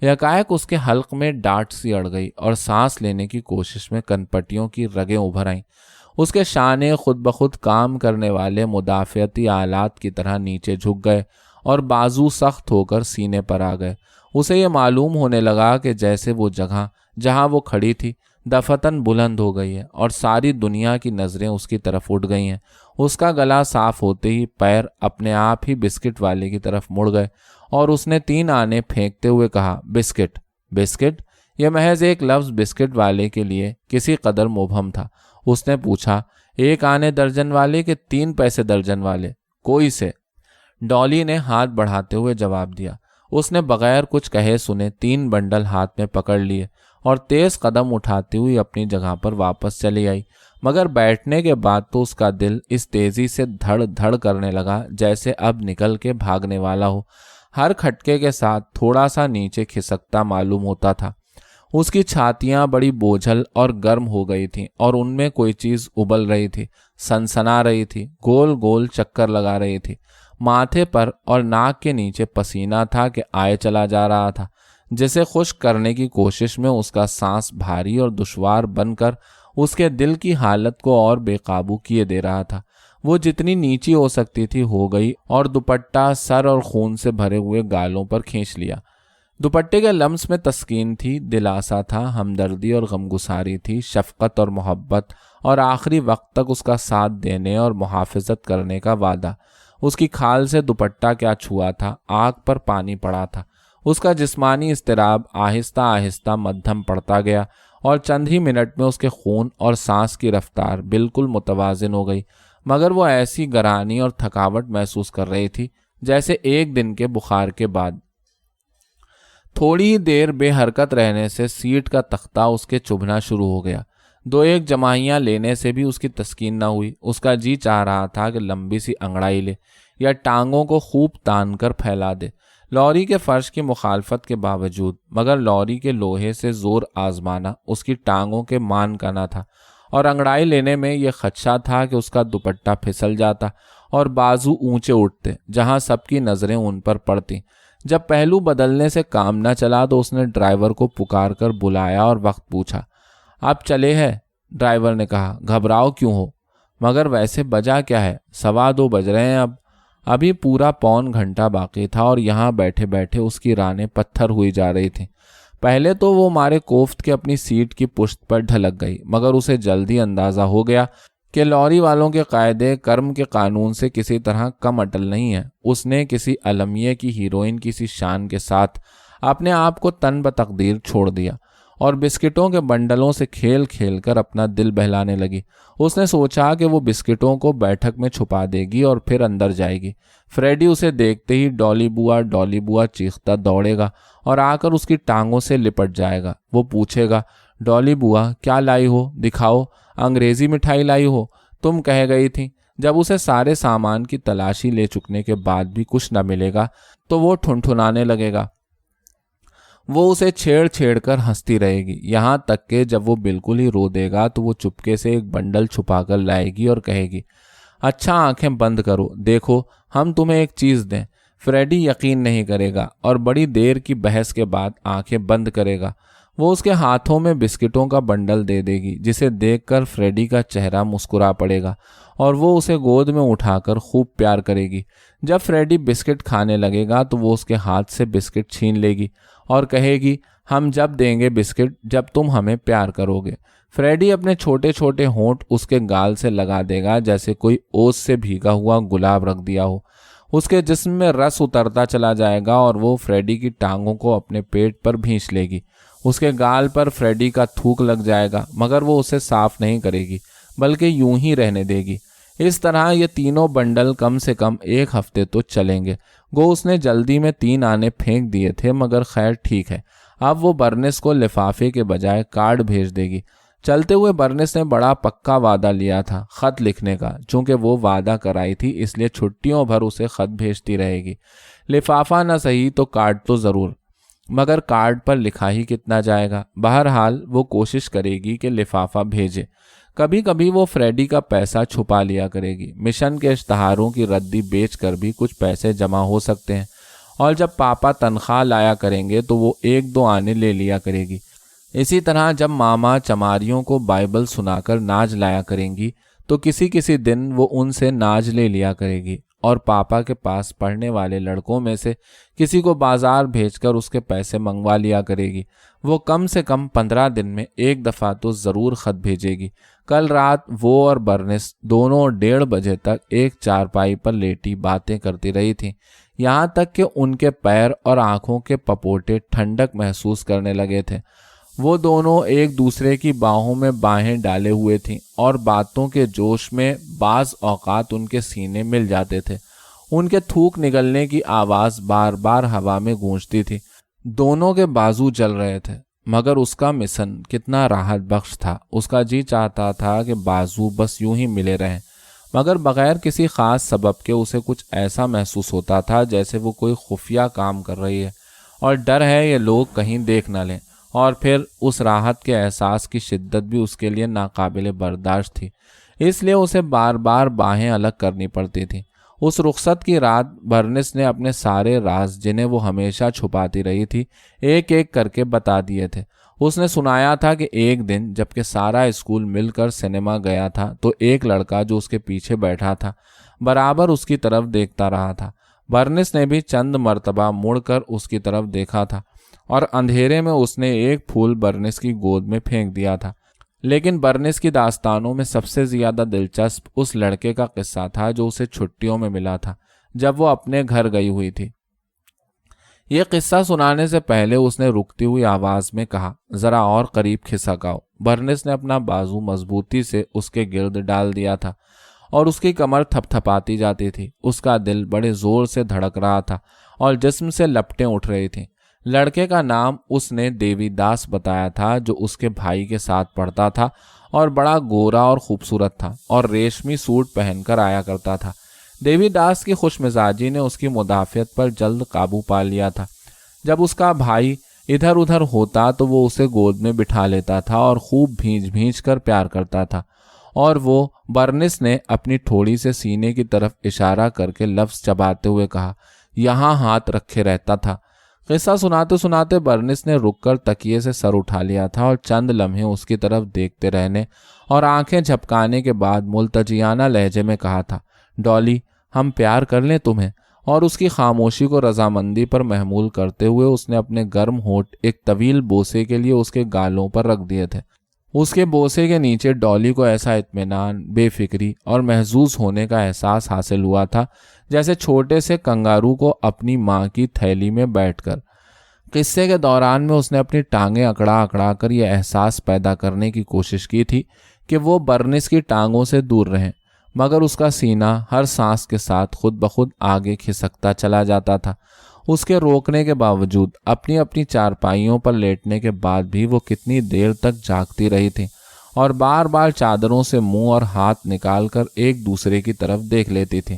یکایک اس کے حلق میں ڈانٹ سی اڑ گئی اور سانس لینے کی کوشش میں کنپٹیوں کی رگیں ابھر آئیں۔ اس کے شانے خود بخود کام کرنے والے مدافعتی آلات کی طرح نیچے جھک گئے اور بازو سخت ہو کر سینے پر آ گئے۔ اسے یہ معلوم ہونے لگا کہ جیسے وہ جگہ جہاں وہ کھڑی تھی دفتن بلند ہو گئی ہے اور ساری دنیا کی نظریں اس کی طرف اٹھ گئی ہیں۔ اس کا گلا صاف ہوتے ہی پیر اپنے آپ ہی بسکٹ والے کی طرف مڑ گئے اور اس نے 3 آنے پھینکتے ہوئے کہا، بسکٹ بسکٹ۔ یہ محض ایک لفظ بسکٹ والے کے لیے کسی قدر مبہم تھا۔ اس نے پوچھا، 1 آنے درجن والے کہ 3 پیسے درجن والے؟ کوئی سے؟ ڈالی نے ہاتھ بڑھاتے ہوئے جواب دیا۔ اس نے بغیر کچھ کہے سنے 3 بنڈل ہاتھ میں پکڑ لیے اور تیز قدم اٹھاتی ہوئی اپنی جگہ پر واپس چلی آئی، مگر بیٹھنے کے بعد تو اس کا دل اس تیزی سے دھڑ دھڑ کرنے لگا جیسے اب نکل کے بھاگنے والا ہو۔ ہر کھٹکے کے ساتھ تھوڑا سا نیچے کھسکتا معلوم ہوتا تھا۔ اس کی چھاتیاں بڑی بوجھل اور گرم ہو گئی تھیں اور ان میں کوئی چیز ابل رہی تھی، سنسنا رہی تھی، گول گول چکر لگا رہی تھی۔ ماتھے پر اور ناک کے نیچے پسینہ تھا کہ آئے چلا جا رہا تھا، جسے خشک کرنے کی کوشش میں اس کا سانس بھاری اور دشوار بن کر اس کے دل کی حالت کو اور بے قابو کیے دے رہا تھا۔ وہ جتنی نیچی ہو سکتی تھی ہو گئی اور دوپٹہ سر اور خون سے بھرے ہوئے گالوں پر کھینچ لیا۔ دوپٹے کے لمس میں تسکین تھی، دلاسا تھا، ہمدردی اور غمگساری تھی، شفقت اور محبت اور آخری وقت تک اس کا ساتھ دینے اور محافظت کرنے کا وعدہ۔ اس کی کھال سے دوپٹہ کیا چھوا تھا، آنکھ پر پانی پڑا تھا۔ اس کا جسمانی اضطراب آہستہ آہستہ مدھم پڑتا گیا اور چند ہی منٹ میں اس کے خون اور سانس کی رفتار بالکل متوازن ہو گئی، مگر وہ ایسی گرانی اور تھکاوٹ محسوس کر رہی تھی جیسے 1 دن کے بخار کے بعد۔ تھوڑی ہی دیر بے حرکت رہنے سے سیٹ کا تختہ اس کے چبھنا شروع ہو گیا۔ 2-1 جمائیاں لینے سے بھی اس کی تسکین نہ ہوئی۔ اس کا جی چاہ رہا تھا کہ لمبی سی انگڑائی لے یا ٹانگوں کو خوب تان کر پھیلا دے۔ لوری کے فرش کی مخالفت کے باوجود مگر لوری کے لوہے سے زور آزمانا اس کی ٹانگوں کے مان کا نہ تھا، اور انگڑائی لینے میں یہ خدشہ تھا کہ اس کا دوپٹہ پھسل جاتا اور بازو اونچے اٹھتے جہاں سب کی نظریں ان پر پڑتی۔ جب پہلو بدلنے سے کام نہ چلا تو اس نے ڈرائیور کو پکار کر بلایا اور وقت پوچھا۔ اب چلے ہے؟ ڈرائیور نے کہا۔ گھبراؤ کیوں ہو؟ مگر ویسے بجا کیا ہے؟ 2:15 بج رہے ہیں۔ ابھی پورا پون گھنٹہ باقی تھا اور یہاں بیٹھے بیٹھے اس کی رانیں پتھر ہوئی جا رہی تھیں۔ پہلے تو وہ مارے کوفت کے اپنی سیٹ کی پشت پر ڈھلک گئی، مگر اسے جلدی اندازہ ہو گیا کہ لوری والوں کے قاعدے کرم کے قانون سے کسی طرح کم اٹل نہیں ہے۔ اس نے کسی المیہ کی ہیروئن کی سی شان کے ساتھ اپنے آپ کو تن بتقدیر چھوڑ دیا اور بسکٹوں کے بنڈلوں سے کھیل کھیل کر اپنا دل بہلانے لگی۔ اس نے سوچا کہ وہ بسکٹوں کو بیٹھک میں چھپا دے گی اور پھر اندر جائے گی۔ فریڈی اسے دیکھتے ہی ڈولی بوا چیختا دوڑے گا اور آ کر اس کی ٹانگوں سے لپٹ جائے گا۔ وہ پوچھے گا، ڈولی بوا کیا لائی ہو؟ دکھاؤ۔ انگریزی مٹھائی لائی ہو؟ تم کہہ گئی تھی۔ جب اسے سارے سامان کی تلاشی لے چکنے کے بعد بھی کچھ نہ ملے گا تو وہ ٹھنٹھنانے لگے گا۔ وہ اسے چھیڑ چھیڑ کر ہنستی رہے گی، یہاں تک کہ جب وہ بالکل ہی رو دے گا تو وہ چپکے سے ایک بنڈل چھپا کر لائے گی اور کہے گی، اچھا آنکھیں بند کرو، دیکھو ہم تمہیں ایک چیز دیں۔ فریڈی یقین نہیں کرے گا اور بڑی دیر کی بحث کے بعد آنکھیں بند کرے گا۔ وہ اس کے ہاتھوں میں بسکٹوں کا بنڈل دے دے گی، جسے دیکھ کر فریڈی کا چہرہ مسکرا پڑے گا اور وہ اسے گود میں اٹھا کر خوب پیار کرے گی۔ جب فریڈی بسکٹ کھانے لگے گا تو وہ اس کے ہاتھ سے بسکٹ چھین لے گی اور کہے گی، ہم جب دیں گے بسکٹ جب تم ہمیں پیار کرو گے۔ فریڈی اپنے چھوٹے چھوٹے ہونٹ اس کے گال سے لگا دے گا جیسے کوئی اوس سے بھیگا ہوا گلاب رکھ دیا ہو۔ اس کے جسم میں رس اترتا چلا جائے گا اور وہ فریڈی کی ٹانگوں کو اپنے پیٹ پر بھینچ لے گی۔ اس کے گال پر فریڈی کا تھوک لگ جائے گا، مگر وہ اسے صاف نہیں کرے گی بلکہ یوں ہی رہنے دے گی۔ اس طرح یہ تینوں بنڈل کم سے کم 1 ہفتے تو چلیں گے۔ گو اس نے جلدی میں 3 آنے پھینک دیے تھے، مگر خیر ٹھیک ہے، اب وہ برنس کو لفافے کے بجائے کارڈ بھیج دے گی۔ چلتے ہوئے برنس نے بڑا پکا وعدہ لیا تھا خط لکھنے کا۔ چونکہ وہ وعدہ کرائی تھی اس لیے چھٹیوں بھر اسے خط بھیجتی رہے گی۔ لفافہ نہ صحیح تو کارڈ تو ضرور، مگر کارڈ پر لکھا ہی کتنا جائے گا۔ بہرحال وہ کوشش کرے گی کہ لفافہ بھیجے۔ کبھی کبھی وہ فریڈی کا پیسہ چھپا لیا کرے گی۔ مشن کے اشتہاروں کی ردی بیچ کر بھی کچھ پیسے جمع ہو سکتے ہیں، اور جب پاپا تنخواہ لایا کریں گے تو وہ 1-2 آنے لے لیا کرے گی۔ اسی طرح جب ماما چماریوں کو بائبل سنا کر ناج لایا کریں گی تو کسی کسی دن وہ ان سے ناج لے لیا کرے گی، اور پاپا کے پاس پڑھنے والے لڑکوں میں سے کسی کو بازار بھیج کر اس کے پیسے منگوا لیا کرے گی۔ وہ کم سے کم 15 دن میں ایک دفعہ تو ضرور خط بھیجے گی۔ کل رات وہ اور برنس دونوں 1:30 بجے تک ایک چارپائی پر لیٹی باتیں کرتی رہی تھیں، یہاں تک کہ ان کے پیر اور آنکھوں کے پپوٹے ٹھنڈک محسوس کرنے لگے تھے۔ وہ دونوں ایک دوسرے کی باہوں میں باہیں ڈالے ہوئے تھیں اور باتوں کے جوش میں بعض اوقات ان کے سینے مل جاتے تھے۔ ان کے تھوک نگلنے کی آواز بار بار ہوا میں گونجتی تھی۔ دونوں کے بازو جل رہے تھے، مگر اس کا مشن کتنا راحت بخش تھا۔ اس کا جی چاہتا تھا کہ بازو بس یوں ہی ملے رہیں، مگر بغیر کسی خاص سبب کے اسے کچھ ایسا محسوس ہوتا تھا جیسے وہ کوئی خفیہ کام کر رہی ہے اور ڈر ہے یہ لوگ کہیں دیکھ نہ لیں، اور پھر اس راحت کے احساس کی شدت بھی اس کے لیے ناقابل برداشت تھی، اس لیے اسے بار بار باہیں الگ کرنی پڑتی تھیں۔ اس رخصت کی رات برنس نے اپنے سارے راز، جنہیں وہ ہمیشہ چھپاتی رہی تھی، ایک ایک کر کے بتا دیے تھے۔ اس نے سنایا تھا کہ ایک دن جب کہ سارا اسکول مل کر سنیما گیا تھا تو ایک لڑکا جو اس کے پیچھے بیٹھا تھا برابر اس کی طرف دیکھتا رہا تھا۔ برنس نے بھی چند مرتبہ مڑ کر اس کی طرف دیکھا تھا اور اندھیرے میں اس نے ایک پھول برنس کی گود میں پھینک دیا تھا۔ لیکن برنس کی داستانوں میں سب سے زیادہ دلچسپ اس لڑکے کا قصہ تھا جو اسے چھٹیوں میں ملا تھا جب وہ اپنے گھر گئی ہوئی تھی۔ یہ قصہ سنانے سے پہلے اس نے رکتی ہوئی آواز میں کہا، ذرا اور قریب کھسک آؤ۔ برنس نے اپنا بازو مضبوطی سے اس کے گرد ڈال دیا تھا اور اس کی کمر تھپ تھپاتی جاتی تھی۔ اس کا دل بڑے زور سے دھڑک رہا تھا اور جسم سے لپٹیں اٹھ رہی تھیں۔ لڑکے کا نام اس نے دیوی داس بتایا تھا، جو اس کے بھائی کے ساتھ پڑھتا تھا اور بڑا گورا اور خوبصورت تھا اور ریشمی سوٹ پہن کر آیا کرتا تھا۔ دیوی داس کی خوش مزاجی نے اس کی مدافعت پر جلد قابو پا لیا تھا۔ جب اس کا بھائی ادھر ادھر ہوتا تو وہ اسے گود میں بٹھا لیتا تھا اور خوب بھینج بھینج کر پیار کرتا تھا، اور وہ برنس نے اپنی تھوڑی سے سینے کی طرف اشارہ کر کے لفظ چباتے ہوئے کہا، یہاں ہاتھ رکھے رہتا تھا۔ قصہ سناتے سناتے برنس نے رک کر تکیے سے سر اٹھا لیا تھا اور چند لمحے اس کی طرف دیکھتے رہنے اور آنکھیں جھپکانے کے بعد ملتجیانہ لہجے میں کہا تھا، ڈالی، ہم پیار کر لیں تمہیں؟ اور اس کی خاموشی کو رضامندی پر محمول کرتے ہوئے اس نے اپنے گرم ہونٹ ایک طویل بوسے کے لیے اس کے گالوں پر رکھ دیے تھے۔ اس کے بوسے کے نیچے ڈالی کو ایسا اطمینان، بے فکری اور محظوظ ہونے کا احساس حاصل ہوا تھا جیسے چھوٹے سے کنگارو کو اپنی ماں کی تھیلی میں بیٹھ کر۔ قصے کے دوران میں اس نے اپنی ٹانگیں اکڑا اکڑا کر یہ احساس پیدا کرنے کی کوشش کی تھی کہ وہ برنس کی ٹانگوں سے دور رہیں، مگر اس کا سینہ ہر سانس کے ساتھ خود بخود آگے کھسکتا چلا جاتا تھا۔ اس کے روکنے کے باوجود اپنی اپنی چارپائیوں پر لیٹنے کے بعد بھی وہ کتنی دیر تک جاگتی رہی تھی اور بار بار چادروں سے منہ اور ہاتھ نکال کر ایک دوسرے کی طرف دیکھ لیتی تھی۔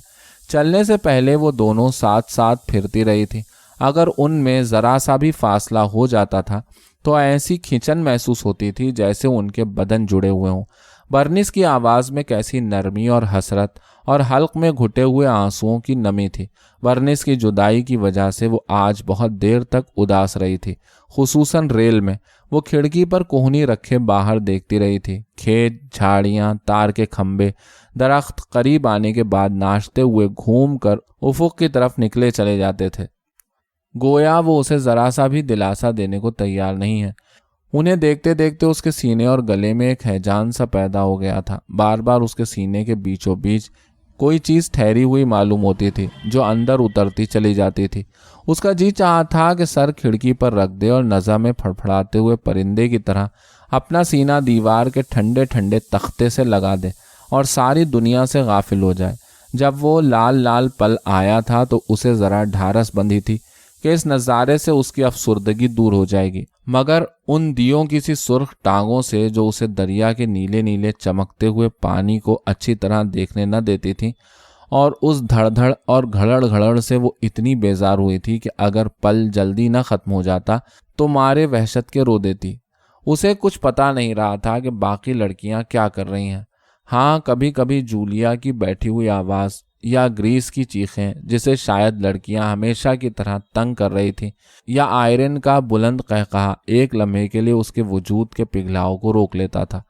چلنے سے پہلے وہ دونوں ساتھ ساتھ پھرتی رہی تھی۔ اگر ان میں ذرا سا بھی فاصلہ ہو جاتا تھا تو ایسی کھینچن محسوس ہوتی تھی جیسے ان کے بدن جڑے ہوئے ہوں۔ برنس کی آواز میں کیسی نرمی اور حسرت اور حلق میں گھٹے ہوئے آنسوؤں کی نمی تھی۔ برنس کی جدائی کی وجہ سے وہ آج بہت دیر تک اداس رہی تھی، خصوصاً ریل میں۔ وہ کھڑکی پر کوہنی رکھے باہر دیکھتی رہی تھی۔ کھیت، جھاڑیاں، تار کے کھمبے، درخت قریب آنے کے بعد ناچتے ہوئے گھوم کر افق کی طرف نکلے چلے جاتے تھے، گویا وہ اسے ذرا سا بھی دلاسا دینے کو تیار نہیں ہے۔ انہیں دیکھتے دیکھتے اس کے سینے اور گلے میں ایک ہیجان سا پیدا ہو گیا تھا۔ بار بار اس کے سینے کے بیچوں بیچ کوئی چیز ٹھہری ہوئی معلوم ہوتی تھی جو اندر اترتی چلی جاتی تھی۔ اس کا جی چاہا تھا کہ سر کھڑکی پر رکھ دے اور نزا میں پھڑپھڑاتے ہوئے پرندے کی طرح اپنا سینہ دیوار کے ٹھنڈے ٹھنڈے تختے سے لگا دے اور ساری دنیا سے غافل ہو جائے۔ جب وہ لال لال پل آیا تھا تو اسے ذرا ڈھارس بندھی تھی کہ اس نظارے سے اس کی افسردگی دور ہو جائے گی، مگر ان دیوں کی سی سرخ ٹانگوں سے جو اسے دریا کے نیلے نیلے چمکتے ہوئے پانی کو اچھی طرح دیکھنے نہ دیتی تھی، اور اس دھڑ دھڑ اور گھڑڑ گھڑڑ سے وہ اتنی بیزار ہوئی تھی کہ اگر پل جلدی نہ ختم ہو جاتا تو مارے وحشت کے رو دیتی۔ اسے کچھ پتا نہیں رہا تھا کہ باقی لڑکیاں کیا کر رہی ہیں۔ ہاں، کبھی کبھی جولیا کی بیٹھی ہوئی آواز یا گریس کی چیخیں، جسے شاید لڑکیاں ہمیشہ کی طرح تنگ کر رہی تھیں، یا آئرن کا بلند قہقہا ایک لمحے کے لیے اس کے وجود کے پگھلاؤ کو روک لیتا تھا۔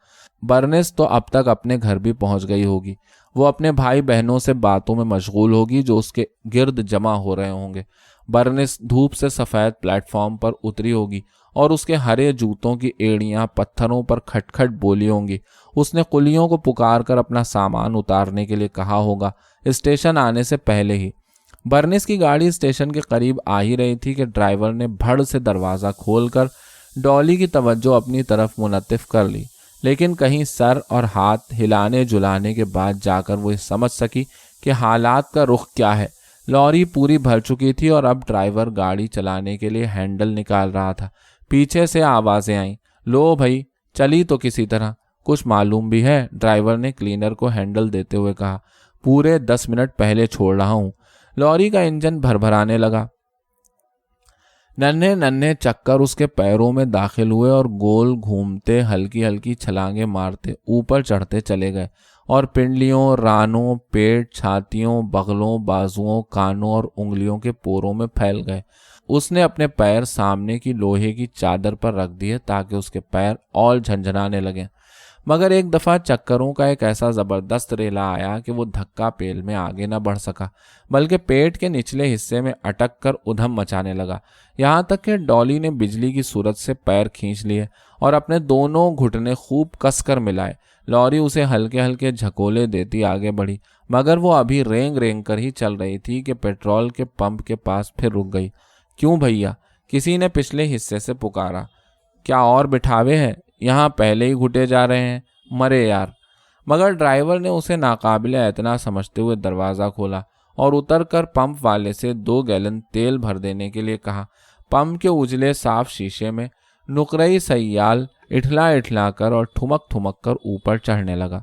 برنس تو اب تک اپنے گھر بھی پہنچ گئی ہوگی۔ وہ اپنے بھائی بہنوں سے باتوں میں مشغول ہوگی جو اس کے گرد جمع ہو رہے ہوں گے۔ برنس دھوپ سے سفید پلیٹ فارم پر اتری ہوگی اور اس کے ہرے جوتوں کی ایڑیاں پتھروں پر کھٹ کھٹ بولی ہوں گی۔ اس نے قلیوں کو پکار کر اپنا سامان اتارنے کے لیے کہا ہوگا، اسٹیشن آنے سے پہلے ہی۔ برنس کی گاڑی اسٹیشن کے قریب آ ہی رہی تھی کہ ڈرائیور نے بھڑ سے دروازہ کھول کر ڈالی کی توجہ اپنی طرف منتف کر لی، لیکن کہیں سر اور ہاتھ ہلانے جلانے کے بعد جا کر وہ سمجھ سکی کہ حالات کا رخ کیا ہے۔ لوری پوری بھر چکی تھی اور اب ڈرائیور گاڑی چلانے کے لیے ہینڈل نکال رہا تھا۔ پیچھے سے آوازیں آئیں، لو بھائی چلی تو کسی طرح، کچھ معلوم بھی ہے؟ ڈرائیور نے کلینر کو ہینڈل دیتے ہوئے کہا۔ پورے 10 منٹ پہلے چھوڑ رہا ہوں۔ لوری کا انجن بھربھرانے لگا۔ ننھے ننھے چکر اس کے پیروں میں داخل ہوئے اور گول گھومتے ہلکی ہلکی چھلانگیں مارتے اوپر چڑھتے چلے گئے اور پنڈلیوں، رانوں، پیٹ، چھاتیوں، بغلوں، بازوؤں، کانوں اور انگلیوں کے پوروں میں پھیل گئے۔ اس نے اپنے پیر سامنے کی لوہے کی چادر پر رکھ دیے تاکہ اس کے پیر اور جھنجھنانے لگیں، مگر ایک دفعہ چکروں کا ایک ایسا زبردست ریلا آیا کہ وہ دھکا پیل میں آگے نہ بڑھ سکا، بلکہ پیٹ کے نچلے حصے میں اٹک کر ادھم مچانے لگا، یہاں تک کہ ڈالی نے بجلی کی صورت سے پیر کھینچ لیے اور اپنے دونوں گھٹنے خوب کس کر ملائے۔ لوری اسے ہلکے ہلکے جھکولے دیتی آگے بڑھی، مگر وہ ابھی رینگ رینگ کر ہی چل رہی تھی کہ پیٹرول کے پمپ کے پاس پھر رک گئی۔ کیوں بھیا؟ کسی نے پچھلے حصے سے پکارا۔ کیا اور بٹھاوے ہیں؟ یہاں پہلے ہی گھٹے جا رہے ہیں، مرے یار۔ مگر ڈرائیور نے اسے ناقابل اعتنا سمجھتے ہوئے دروازہ کھولا اور اتر کر پمپ والے سے 2 گیلن تیل بھر دینے کے لیے کہا۔ پمپ کے اجلے صاف شیشے میں نقرئی سیال اٹھلا اٹھلا کر اور ٹھمک ٹھمک کر اوپر چڑھنے لگا۔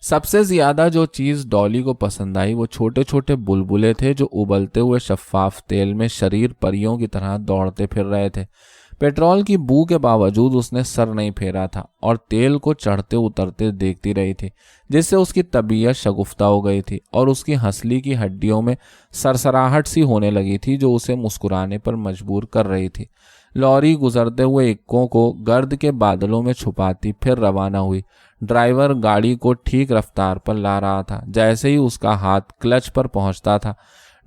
سب سے زیادہ جو چیز ڈالی کو پسند آئی وہ چھوٹے چھوٹے بلبلے تھے جو ابلتے ہوئے شفاف تیل میں شریر پریوں کی طرح دوڑتے پھر رہے تھے۔ پیٹرول کی بو کے باوجود اس نے سر نہیں پھیرا تھا اور تیل کو چڑھتے اترتے دیکھتی رہی تھی، جس سے اس کی طبیعت شگفتہ ہو گئی تھی اور اس کی ہنسلی کی ہڈیوں میں سرسراہٹ سی ہونے لگی تھی جو اسے مسکرانے پر مجبور کر رہی تھی۔ لوری گزرتے ہوئے اکوں کو گرد کے بادلوں میں چھپاتی پھر روانہ ہوئی۔ ڈرائیور گاڑی کو ٹھیک رفتار پر لا رہا تھا۔ جیسے ہی اس کا ہاتھ کلچ پر پہنچتا تھا،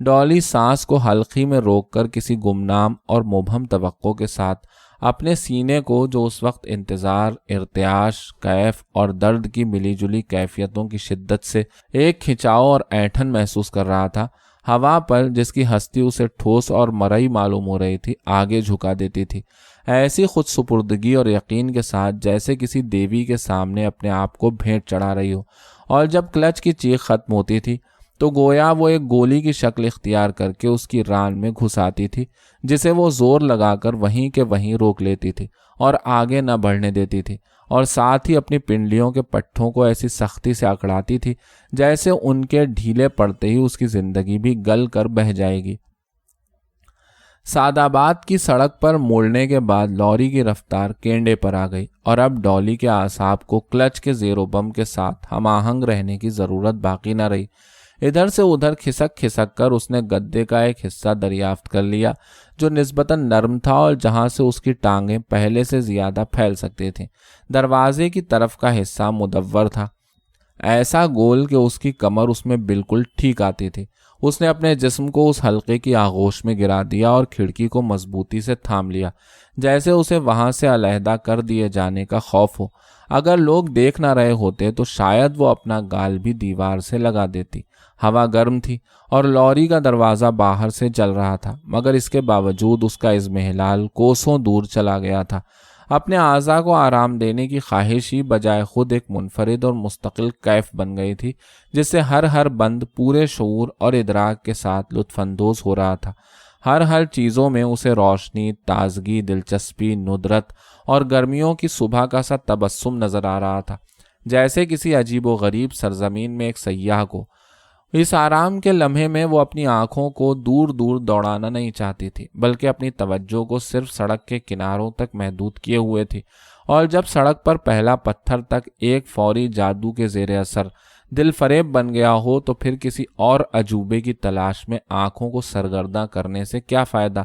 ڈالی سانس کو حلقی میں روک کر کسی گمنام اور مبہم توقع کے ساتھ اپنے سینے کو، جو اس وقت انتظار، ارتعاش، کیف اور درد کی ملی جلی کیفیتوں کی شدت سے ایک کھنچاؤ اور اینٹھن محسوس کر رہا تھا، ہوا پر جس کی ہستی اسے ٹھوس اور مرئی معلوم ہو رہی تھی آگے جھکا دیتی تھی، ایسی خود سپردگی اور یقین کے ساتھ جیسے کسی دیوی کے سامنے اپنے آپ کو بھیٹ چڑھا رہی ہو۔ اور جب کلچ کی چیخ ختم ہوتی تھی تو گویا وہ ایک گولی کی شکل اختیار کر کے اس کی ران میں گھس آتی تھی، جسے وہ زور لگا کر وہیں کے وہیں روک لیتی تھی اور آگے نہ بڑھنے دیتی تھی، اور ساتھ ہی اپنی پنڈلیوں کے پٹھوں کو ایسی سختی سے اکڑاتی تھی جیسے ان کے ڈھیلے پڑتے ہی اس کی زندگی بھی گل کر بہہ جائے گی۔ سعدآباد کی سڑک پر موڑنے کے بعد لوری کی رفتار کینڈے پر آ گئی اور اب ڈالی کے اعصاب کو کلچ کے زیر و بم کے ساتھ ہم آہنگ رہنے کی ضرورت باقی نہ رہی۔ ادھر سے ادھر کھسک کھسک کر اس نے گدے کا ایک حصہ دریافت کر لیا جو نسبتاً نرم تھا اور جہاں سے اس کی ٹانگیں پہلے سے زیادہ پھیل سکتی تھیں۔ دروازے کی طرف کا حصہ مدور تھا، ایسا گول کہ اس کی کمر اس میں بالکل ٹھیک آتی تھی۔ اس نے اپنے جسم کو اس حلقے کی آغوش میں گرا دیا اور کھڑکی کو مضبوطی سے تھام لیا، جیسے اسے وہاں سے علیحدہ کر دیے جانے کا خوف ہو۔ اگر لوگ دیکھ نہ رہے ہوتے تو شاید وہ اپنا گال بھی دیوار سے لگا دیتی۔ ہوا گرم تھی اور لوری کا دروازہ باہر سے جل رہا تھا، مگر اس کے باوجود اس کا اضمحلال کوسوں دور چلا گیا تھا۔ اپنے اعضاء کو آرام دینے کی خواہش ہی بجائے خود ایک منفرد اور مستقل کیف بن گئی تھی، جس سے ہر بند پورے شعور اور ادراک کے ساتھ لطف اندوز ہو رہا تھا۔ ہر چیزوں میں اسے روشنی، تازگی، دلچسپی، ندرت اور گرمیوں کی صبح کا سا تبسم نظر آ رہا تھا، جیسے کسی عجیب و غریب سرزمین میں ایک سیاح کو۔ اس آرام کے لمحے میں وہ اپنی آنکھوں کو دور دور دوڑانا نہیں چاہتی تھی، بلکہ اپنی توجہ کو صرف سڑک کے کناروں تک محدود کیے ہوئے تھی، اور جب سڑک پر پہلا پتھر تک ایک فوری جادو کے زیر اثر دل فریب بن گیا ہو تو پھر کسی اور عجوبے کی تلاش میں آنکھوں کو سرگرداں کرنے سے کیا فائدہ۔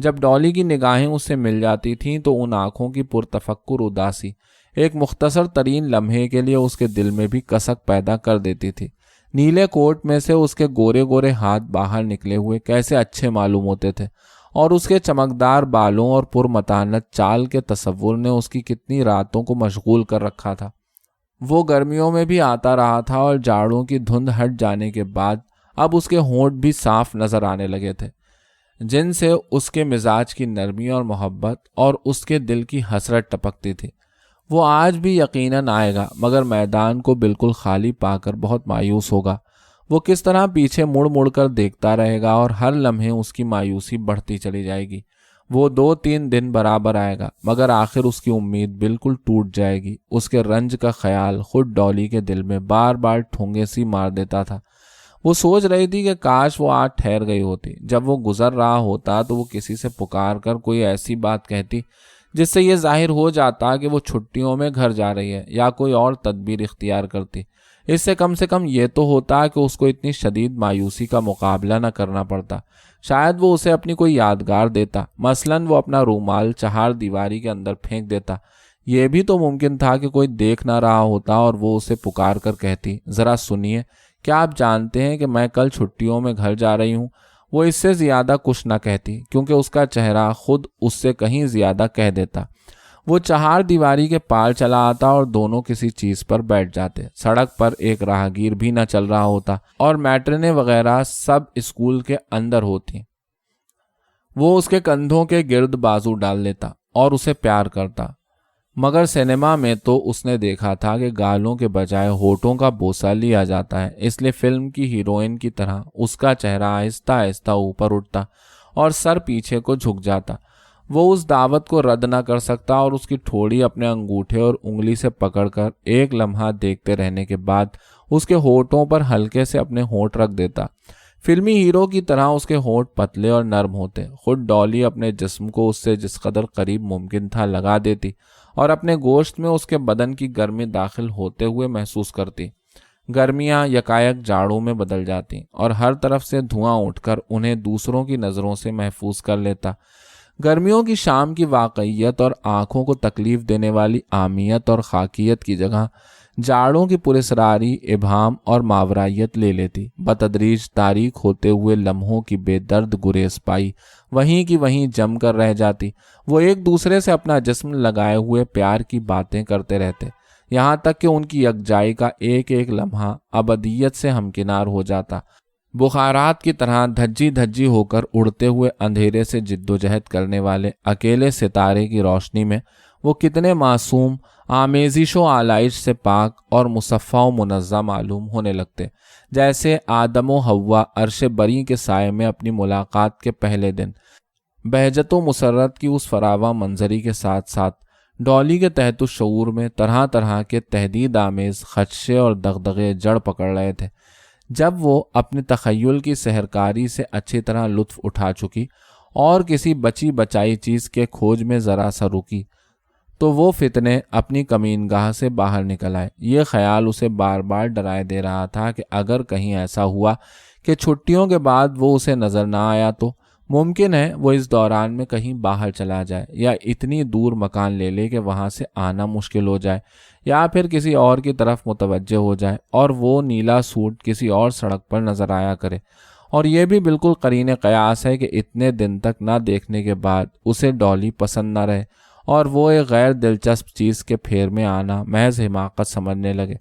جب ڈالی کی نگاہیں اس سے مل جاتی تھیں تو ان آنکھوں کی پرتفکر اداسی ایک مختصر ترین لمحے کے لیے اس کے دل میں بھی کسک پیدا کر دیتی تھی۔ نیلے کوٹ میں سے اس کے گورے گورے ہاتھ باہر نکلے ہوئے کیسے اچھے معلوم ہوتے تھے، اور اس کے چمکدار بالوں اور پرمتانت چال کے تصور نے اس کی کتنی راتوں کو مشغول کر رکھا تھا۔ وہ گرمیوں میں بھی آتا رہا تھا اور جاڑوں کی دھند ہٹ جانے کے بعد اب اس کے ہونٹ بھی صاف نظر آنے لگے تھے، جن سے اس کے مزاج کی نرمی اور محبت اور اس کے دل کی حسرت ٹپکتی تھی۔ وہ آج بھی یقیناً آئے گا، مگر میدان کو بالکل خالی پا کر بہت مایوس ہوگا۔ وہ کس طرح پیچھے مڑ مڑ کر دیکھتا رہے گا اور ہر لمحے اس کی مایوسی بڑھتی چلی جائے گی۔ وہ 2-3 دن برابر آئے گا، مگر آخر اس کی امید بالکل ٹوٹ جائے گی۔ اس کے رنج کا خیال خود ڈالی کے دل میں بار بار ٹھونگے سی مار دیتا تھا۔ وہ سوچ رہی تھی کہ کاش وہ آج ٹھہر گئی ہوتی۔ جب وہ گزر رہا ہوتا تو وہ کسی سے پکار کر کوئی ایسی بات کہتی جس سے یہ ظاہر ہو جاتا کہ وہ چھٹیوں میں گھر جا رہی ہے، یا کوئی اور تدبیر اختیار کرتی۔ اس سے کم یہ تو ہوتا کہ اس کو اتنی شدید مایوسی کا مقابلہ نہ کرنا پڑتا۔ شاید وہ اسے اپنی کوئی یادگار دیتا، مثلاً وہ اپنا رومال چہار دیواری کے اندر پھینک دیتا۔ یہ بھی تو ممکن تھا کہ کوئی دیکھ نہ رہا ہوتا اور وہ اسے پکار کر کہتی، ذرا سنیے، کیا آپ جانتے ہیں کہ میں کل چھٹیوں میں گھر جا رہی ہوں؟ وہ اس سے زیادہ کچھ نہ کہتی، کیونکہ اس کا چہرہ خود اس سے کہیں زیادہ کہہ دیتا۔ وہ چہار دیواری کے پار چلا آتا اور دونوں کسی چیز پر بیٹھ جاتے۔ سڑک پر ایک راہگیر بھی نہ چل رہا ہوتا اور میٹرنیں وغیرہ سب اسکول کے اندر ہوتی۔ وہ اس کے کندھوں کے گرد بازو ڈال لیتا اور اسے پیار کرتا، مگر سینما میں تو اس نے دیکھا تھا کہ گالوں کے بجائے ہونٹوں کا بوسہ لیا جاتا ہے، اس لیے فلم کی ہیروئن کی طرح اس کا چہرہ آہستہ آہستہ اوپر اٹھتا اور سر پیچھے کو جھک جاتا۔ وہ اس دعوت کو رد نہ کر سکتا اور اس کی ٹھوڑی اپنے انگوٹھے اور انگلی سے پکڑ کر ایک لمحہ دیکھتے رہنے کے بعد اس کے ہونٹوں پر ہلکے سے اپنے ہونٹ رکھ دیتا۔ فلمی ہیرو کی طرح اس کے ہونٹ پتلے اور نرم ہوتے۔ خود ڈالی اپنے جسم کو اس سے جس قدر قریب ممکن تھا لگا دیتی اور اپنے گوشت میں اس کے بدن کی گرمی داخل ہوتے ہوئے محسوس کرتی۔ گرمیاں یکایک جاڑوں میں بدل جاتی اور ہر طرف سے دھواں اٹھ کر انہیں دوسروں کی نظروں سے محفوظ کر لیتا۔ گرمیوں کی شام کی واقعیت اور آنکھوں کو تکلیف دینے والی عامیت اور خاکیت کی جگہ جاڑوں کی پراسراری ابہام اور ماورائیت لے لیتی۔ بتدریج تاریک ہوتے ہوئے لمحوں کی بے درد گریز پائی وہیں کی وہیں جم کر رہ جاتی۔ وہ ایک دوسرے سے اپنا جسم لگائے ہوئے پیار کی باتیں کرتے رہتے، یہاں تک کہ ان کی یکجائی کا ایک ایک لمحہ ابدیت سے ہمکنار ہو جاتا۔ بخارات کی طرح دھجی دھجی ہو کر اڑتے ہوئے اندھیرے سے جد و جہد کرنے والے اکیلے ستارے کی روشنی میں وہ کتنے معصوم، آمیزش و آلائش سے پاک اور مصفہ و منزہ معلوم ہونے لگتے، جیسے آدم و حوا عرش بری کے سائے میں اپنی ملاقات کے پہلے دن۔ بہجت و مسرت کی اس فراواں منظری کے ساتھ ساتھ ڈالی کے تحت الشعور میں طرح طرح کے تہدید آمیز خدشے اور دغدغے جڑ پکڑ رہے تھے۔ جب وہ اپنے تخیل کی سحرکاری سے اچھی طرح لطف اٹھا چکی اور کسی بچی بچائی چیز کے کھوج میں ذرا سا رکی تو وہ فتنے اپنی کمینگاہ سے باہر نکل آئے۔ یہ خیال اسے بار بار ڈرائے دے رہا تھا کہ اگر کہیں ایسا ہوا کہ چھٹیوں کے بعد وہ اسے نظر نہ آیا تو ممکن ہے وہ اس دوران میں کہیں باہر چلا جائے، یا اتنی دور مکان لے لے کہ وہاں سے آنا مشکل ہو جائے، یا پھر کسی اور کی طرف متوجہ ہو جائے اور وہ نیلا سوٹ کسی اور سڑک پر نظر آیا کرے۔ اور یہ بھی بالکل قرین قیاس ہے کہ اتنے دن تک نہ دیکھنے کے بعد اسے ڈالی پسند نہ رہے اور وہ ایک غیر دلچسپ چیز کے پھیر میں آنا محض حماقت سمجھنے لگے۔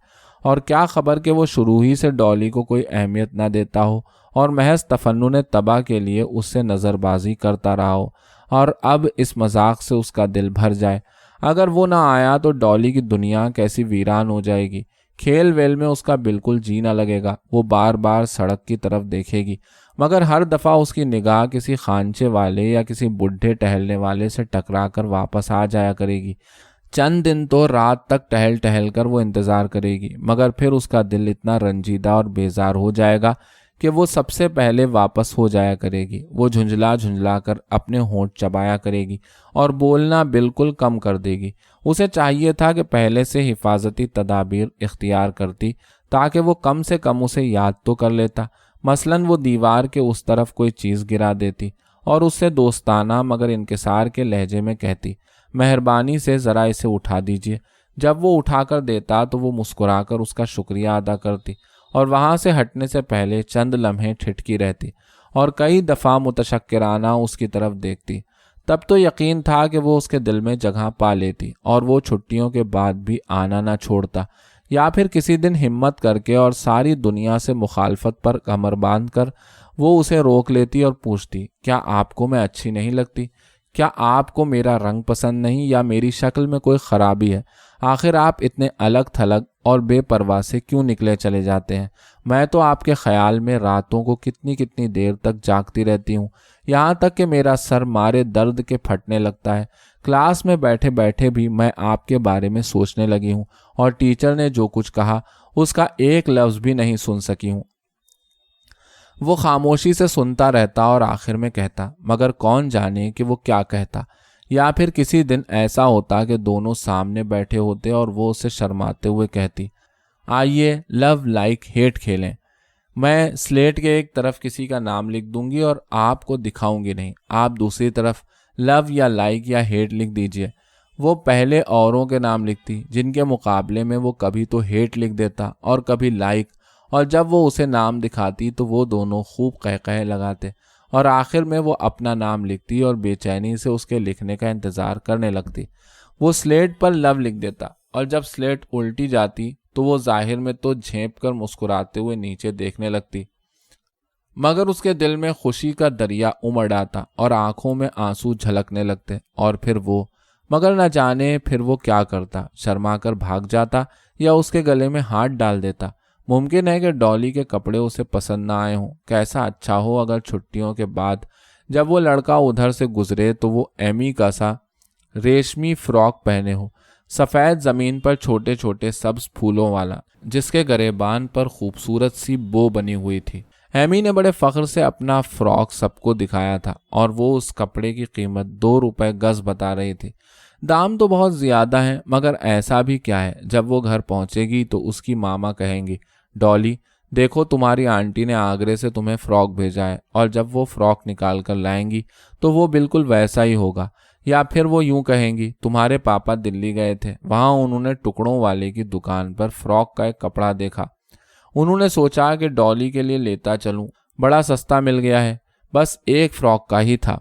اور کیا خبر کہ وہ شروع ہی سے ڈالی کو کوئی اہمیت نہ دیتا ہو اور محض تفنن طبع کے لیے اس سے نظر بازی کرتا رہا ہو، اور اب اس مذاق سے اس کا دل بھر جائے۔ اگر وہ نہ آیا تو ڈالی کی دنیا کیسی ویران ہو جائے گی۔ کھیل ویل میں اس کا بالکل جی نہ لگے گا۔ وہ بار بار سڑک کی طرف دیکھے گی، مگر ہر دفعہ اس کی نگاہ کسی خانچے والے یا کسی بڈھے ٹہلنے والے سے ٹکرا کر واپس آ جایا کرے گی۔ چند دن تو رات تک ٹہل ٹہل کر وہ انتظار کرے گی، مگر پھر اس کا دل اتنا رنجیدہ اور بیزار ہو جائے گا کہ وہ سب سے پہلے واپس ہو جایا کرے گی۔ وہ جھنجھلا جھنجھلا کر اپنے ہونٹ چبایا کرے گی اور بولنا بالکل کم کر دے گی۔ اسے چاہیے تھا کہ پہلے سے حفاظتی تدابیر اختیار کرتی تاکہ وہ کم سے کم اسے یاد تو کر لیتا۔ مثلاً وہ دیوار کے اس طرف کوئی چیز گرا دیتی اور اس سے دوستانہ مگر انکسار کے لہجے میں کہتی، مہربانی سے ذرا اسے اٹھا دیجیے۔ جب وہ اٹھا کر دیتا تو وہ مسکرا کر اس کا شکریہ ادا کرتی اور وہاں سے ہٹنے سے پہلے چند لمحے ٹھٹکی رہتی اور کئی دفعہ متشکرانہ اس کی طرف دیکھتی۔ تب تو یقین تھا کہ وہ اس کے دل میں جگہ پا لیتی اور وہ چھٹیوں کے بعد بھی آنا نہ چھوڑتا، یا پھر کسی دن ہمت کر کے اور ساری دنیا سے مخالفت پر کمر باندھ کر وہ اسے روک لیتی اور پوچھتی، کیا آپ کو میں اچھی نہیں لگتی؟ کیا آپ کو میرا رنگ پسند نہیں یا میری شکل میں کوئی خرابی ہے؟ آخر آپ اتنے الگ تھلگ اور بے پرواہ سے کیوں نکلے چلے جاتے ہیں؟ میں تو آپ کے خیال میں راتوں کو کتنی دیر تک جاگتی رہتی ہوں، یہاں تک کہ میرا سر مارے درد کے پھٹنے لگتا ہے۔ کلاس میں بیٹھے بیٹھے بھی میں آپ کے بارے میں سوچنے لگی ہوں اور ٹیچر نے جو کچھ کہا اس کا ایک لفظ بھی نہیں سن سکی ہوں۔ وہ خاموشی سے سنتا رہتا اور آخر میں کہتا، مگر کون جانے کہ وہ کیا کہتا۔ یا پھر کسی دن ایسا ہوتا کہ دونوں سامنے بیٹھے ہوتے اور وہ اسے شرماتے ہوئے کہتی، آئیے لو لائک ہیٹ کھیلیں۔ میں سلیٹ کے ایک طرف کسی کا نام لکھ دوں گی اور آپ کو دکھاؤں گی نہیں، آپ دوسری طرف لو یا لائک یا ہیٹ لکھ دیجئے۔ وہ پہلے اوروں کے نام لکھتی جن کے مقابلے میں وہ کبھی تو ہیٹ لکھ دیتا اور کبھی لائک، اور جب وہ اسے نام دکھاتی تو وہ دونوں خوب قہقہے لگاتے اور آخر میں وہ اپنا نام لکھتی اور بے چینی سے اس کے لکھنے کا انتظار کرنے لگتی۔ وہ سلیٹ پر لو لکھ دیتا اور جب سلیٹ الٹی جاتی تو وہ ظاہر میں تو جھینپ کر مسکراتے ہوئے نیچے دیکھنے لگتی، مگر اس کے دل میں خوشی کا دریا امڑ آتا اور آنکھوں میں آنسو جھلکنے لگتے، اور پھر وہ مگر نہ جانے پھر وہ کیا کرتا، شرما کر بھاگ جاتا یا اس کے گلے میں ہاتھ ڈال دیتا۔ ممکن ہے کہ ڈالی کے کپڑے اسے پسند نہ آئے ہوں۔ کیسا اچھا ہو اگر چھٹیوں کے بعد جب وہ لڑکا ادھر سے گزرے تو وہ ایمی کا سا ریشمی فراک پہنے ہو، سفید زمین پر چھوٹے چھوٹے سبز پھولوں والا، جس کے گریبان پر خوبصورت سی بو بنی ہوئی تھی۔ ایمی نے بڑے فخر سے اپنا فراک سب کو دکھایا تھا اور وہ اس کپڑے کی قیمت 2 روپے گز بتا رہی تھی۔ دام تو بہت زیادہ ہیں، مگر ایسا بھی کیا ہے، جب وہ گھر پہنچے گی تو اس کی ماما کہیں گی، ڈالی دیکھو تمہاری آنٹی نے آگرے سے تمہیں فراک بھیجا ہے، اور جب وہ فراک نکال کر لائیں گی تو وہ بالکل ویسا ہی ہوگا۔ یا پھر وہ یوں کہیں گی، تمہارے پاپا دلی گئے تھے، وہاں انہوں نے ٹکڑوں والے کی دکان پر فراک کا ایک کپڑا دیکھا، انہوں نے سوچا کہ ڈالی کے لیے لیتا چلوں، بڑا سستا مل گیا ہے، بس ایک فراک کا ہی تھا۔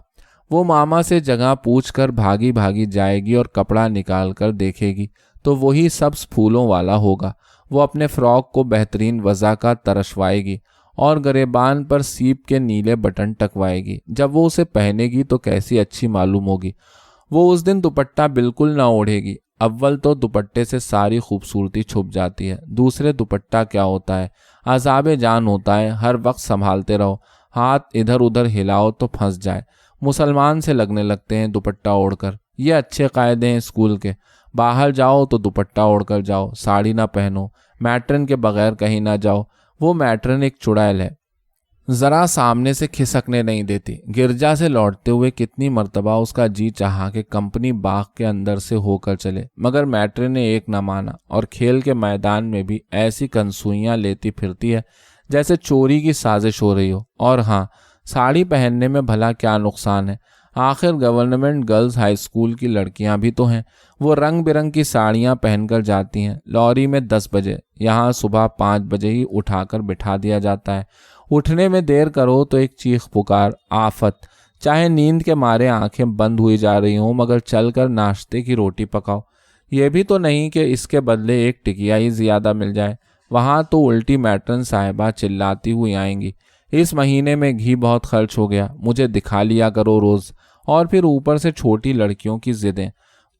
وہ ماما سے جگہ پوچھ کر بھاگی بھاگی جائے گی اور کپڑا نکال کر دیکھے گی تو وہی سبز پھولوں والا ہوگا۔ وہ اپنے فراک کو بہترین وضع کا ترشوائے گی اور گریبان پر سیپ کے نیلے بٹن ٹکوائے گی۔ جب وہ اسے پہنے گی تو کیسی اچھی معلوم ہوگی۔ وہ اس دن دوپٹہ بالکل نہ اوڑھے گی۔ اول تو دوپٹے سے ساری خوبصورتی چھپ جاتی ہے، دوسرے دوپٹہ کیا ہوتا ہے، عذاب جان ہوتا ہے، ہر وقت سنبھالتے رہو، ہاتھ ادھر ادھر ہلاؤ تو پھنس جائے۔ مسلمان سے لگنے لگتے ہیں دوپٹہ اوڑھ کر۔ یہ اچھے قاعدے ہیں اسکول کے، باہر جاؤ تو دوپٹہ اوڑھ کر جاؤ، ساڑی نہ پہنو، میٹرن کے بغیر کہیں نہ جاؤ۔ وہ میٹرن ایک چڑیل ہے، ذرا سامنے سے کھسکنے نہیں دیتی۔ گرجا سے لوٹتے ہوئے کتنی مرتبہ اس کا جی چاہا کہ کمپنی باغ کے اندر سے ہو کر چلے، مگر میٹرن نے ایک نہ مانا اور کھیل کے میدان میں بھی ایسی کنسوئیاں لیتی پھرتی ہے جیسے چوری کی سازش ہو رہی ہو۔ اور ہاں، ساڑی پہننے میں بھلا کیا نقصان ہے، آخر گورنمنٹ گرلز ہائی اسکول کی لڑکیاں بھی تو ہیں، وہ رنگ برنگ کی ساڑیاں پہن کر جاتی ہیں۔ لوری میں 10 بجے، یہاں صبح 5 بجے ہی اٹھا کر بٹھا دیا جاتا ہے۔ اٹھنے میں دیر کرو تو ایک چیخ پکار، آفت، چاہے نیند کے مارے آنکھیں بند ہوئی جا رہی ہوں، مگر چل کر ناشتے کی روٹی پکاؤ۔ یہ بھی تو نہیں کہ اس کے بدلے ایک ٹکیا ہی زیادہ مل جائے۔ وہاں تو الٹی میٹرن صاحبہ چلاتی ہوئی آئیں گی، اس مہینے میں گھی بہت خرچ ہو گیا، مجھے دکھا لیا کرو روز۔ اور پھر اوپر سے چھوٹی لڑکیوں کی ضدیں،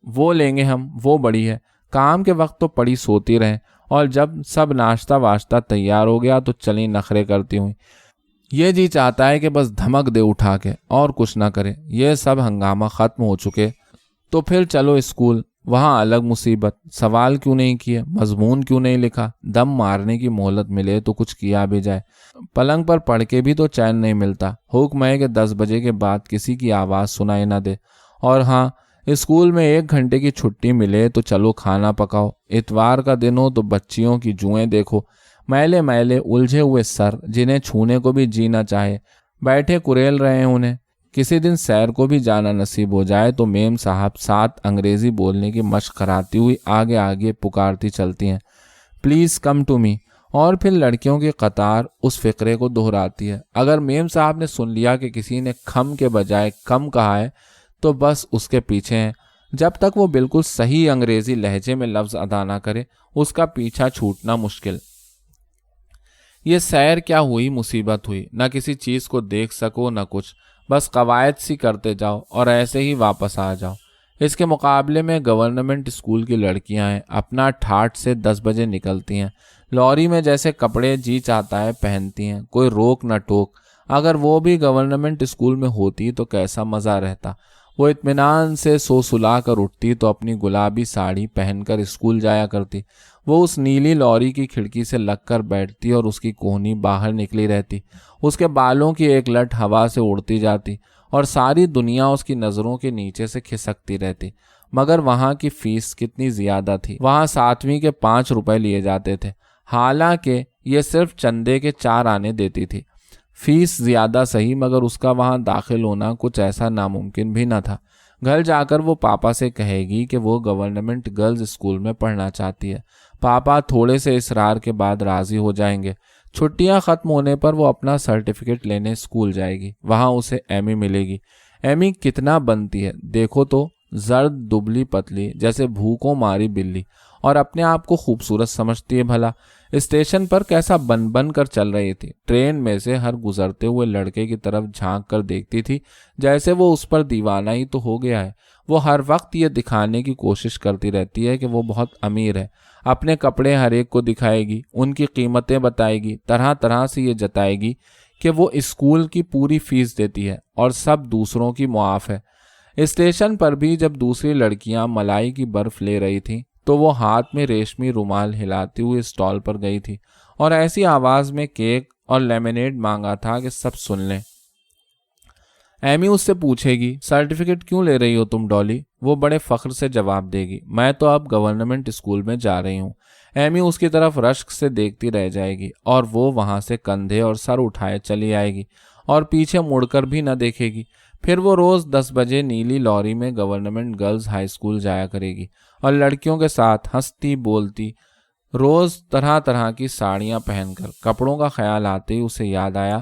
وہ لیں گے ہم، وہ بڑی ہے، کام کے وقت تو پڑی سوتی رہیں، اور جب سب ناشتہ واشتہ تیار ہو گیا تو چلیں نخرے کرتی ہوئی۔ یہ جی چاہتا ہے کہ بس دھمک دے اٹھا کے اور کچھ نہ کرے۔ یہ سب ہنگامہ ختم ہو چکے تو پھر چلو اسکول، وہاں الگ مصیبت، سوال کیوں نہیں کیے، مضمون کیوں نہیں لکھا، دم مارنے کی مہلت ملے تو کچھ کیا بھی جائے، پلنگ پر پڑھ کے بھی تو چین نہیں ملتا۔ حکم ہے کہ 10 بجے کے بعد کسی کی آواز سنائی نہ دے، اور ہاں، اسکول میں 1 گھنٹے کی چھٹی ملے تو چلو کھانا پکاؤ۔ اتوار کا دن ہو تو بچیوں کی جوئیں دیکھو، میلے میلے الجھے ہوئے سر جنہیں چھونے کو بھی جی نہ چاہے، بیٹھے کریل رہے ہیں انہیں۔ کسی دن سیر کو بھی جانا نصیب ہو جائے تو میم صاحب ساتھ انگریزی بولنے کی مشق کراتی ہوئی آگے آگے پکارتی چلتی ہیں، پلیز کم ٹو می، اور پھر لڑکیوں کی قطار اس فقرے کو دہراتی ہے۔ اگر میم صاحب نے سن لیا کہ کسی نے کھم کے بجائے کم کہا ہے تو بس اس کے پیچھے ہیں، جب تک وہ بالکل صحیح انگریزی لہجے میں لفظ ادا نہ کرے اس کا پیچھا چھوٹنا مشکل۔ یہ سیر کیا ہوئی مصیبت ہوئی، نہ کسی چیز کو دیکھ سکو نہ کچھ، بس قواعد سی کرتے جاؤ اور ایسے ہی واپس آ جاؤ۔ اس کے مقابلے میں گورنمنٹ اسکول کی لڑکیاں ہیں، اپنا ٹھاٹ سے 10 بجے نکلتی ہیں، لوری میں جیسے کپڑے جی چاہتا ہے پہنتی ہیں، کوئی روک نہ ٹوک۔ اگر وہ بھی گورنمنٹ اسکول میں ہوتی تو کیسا مزہ رہتا، وہ اطمینان سے سو سلا کر اٹھتی تو اپنی گلابی ساڑی پہن کر اسکول جایا کرتی، وہ اس نیلی لوری کی کھڑکی سے لگ کر بیٹھتی اور اس کی کوہنی باہر نکلی رہتی، اس کے بالوں کی ایک لٹ ہوا سے اڑتی جاتی اور ساری دنیا اس کی نظروں کے نیچے سے کھسکتی رہتی۔ مگر وہاں کی فیس کتنی زیادہ تھی، وہاں 7ویں کے 5 روپے لیے جاتے تھے، حالانکہ یہ صرف چندے کے 4 آنے دیتی تھی۔ فیس زیادہ صحیح، مگر اس کا وہاں داخل ہونا کچھ ایسا ناممکن بھی نہ تھا۔ گھر جا کر وہ پاپا سے کہے گی کہ وہ گورنمنٹ گرلز اسکول میں پڑھنا چاہتی ہے، پاپا تھوڑے سے اصرار کے بعد راضی ہو جائیں گے۔ چھٹیاں ختم ہونے پر وہ اپنا سرٹیفکیٹ لینے اسکول جائے گی، وہاں اسے ایمی ملے گی۔ ایمی کتنا بنتی ہے دیکھو تو، زرد دبلی پتلی جیسے بھوکوں ماری بلی، اور اپنے آپ کو خوبصورت سمجھتی ہے بھلا۔ اسٹیشن پر کیسا بن کر چل رہی تھی، ٹرین میں سے ہر گزرتے ہوئے لڑکے کی طرف جھانک کر دیکھتی تھی جیسے وہ اس پر دیوانہ ہی تو ہو گیا ہے۔ وہ ہر وقت یہ دکھانے کی کوشش کرتی رہتی ہے کہ وہ بہت امیر ہے، اپنے کپڑے ہر ایک کو دکھائے گی، ان کی قیمتیں بتائے گی، طرح طرح سے یہ جتائے گی کہ وہ اسکول کی پوری فیس دیتی ہے اور سب دوسروں کی معاف ہے۔ اسٹیشن پر بھی جب دوسری لڑکیاں ملائی کی برف لے رہی تھیں تو وہ ہاتھ میں ریشمی رومال ہلاتی ہوئی اسٹال پر گئی تھی اور ایسی آواز میں کیک اور لیمنیڈ مانگا تھا کہ سب سن لیں۔ ایمی اس سے پوچھے گی، سرٹیفکیٹ کیوں لے رہی ہو تم ڈالی؟ وہ بڑے فخر سے جواب دے گی، میں تو اب گورنمنٹ اسکول میں جا رہی ہوں۔ ایمی اس کی طرف رشک سے دیکھتی رہ جائے گی اور وہ وہاں سے کندھے اور سر اٹھائے چلی آئے گی اور پیچھے مڑ کر بھی نہ دیکھے گی۔ پھر وہ روز 10 بجے نیلی لوری میں گورنمنٹ گرلز ہائی اسکول جایا کرے گی اور لڑکیوں کے ساتھ ہنستی بولتی، روز طرح طرح کی ساڑیاں پہن کر۔ کپڑوں کا خیال آتے ہی اسے یاد آیا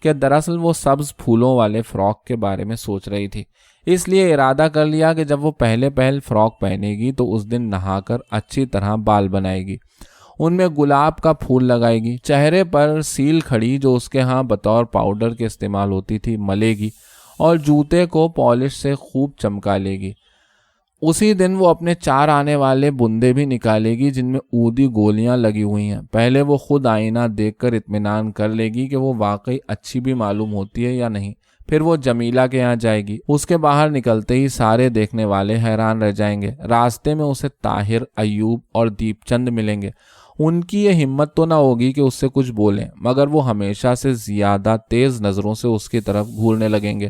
کہ دراصل وہ سبز پھولوں والے فراک کے بارے میں سوچ رہی تھی، اس لیے ارادہ کر لیا کہ جب وہ پہل فراک پہنے گی تو اس دن نہا کر اچھی طرح بال بنائے گی، ان میں گلاب کا پھول لگائے گی، چہرے پر سیل کھڑی جو اس کے ہاں بطور پاؤڈر کے استعمال ہوتی تھی ملے گی اور جوتے کو پالش سے خوب چمکا لے گی۔ اسی دن وہ اپنے 4 آنے والے بندے بھی نکالے گی جن میں اودی گولیاں لگی ہوئی ہیں۔ پہلے وہ خود آئینہ دیکھ کر اطمینان کر لے گی کہ وہ واقعی اچھی بھی معلوم ہوتی ہے یا نہیں، پھر وہ جمیلہ کے یہاں جائے گی۔ اس کے باہر نکلتے ہی سارے دیکھنے والے حیران رہ جائیں گے۔ راستے میں اسے طاہر، ایوب اور دیپ چند ملیں گے، ان کی یہ ہمت تو نہ ہوگی کہ اس سے کچھ بولیں، مگر وہ ہمیشہ سے زیادہ تیز نظروں سے اس کی طرف گھورنے لگیں گے،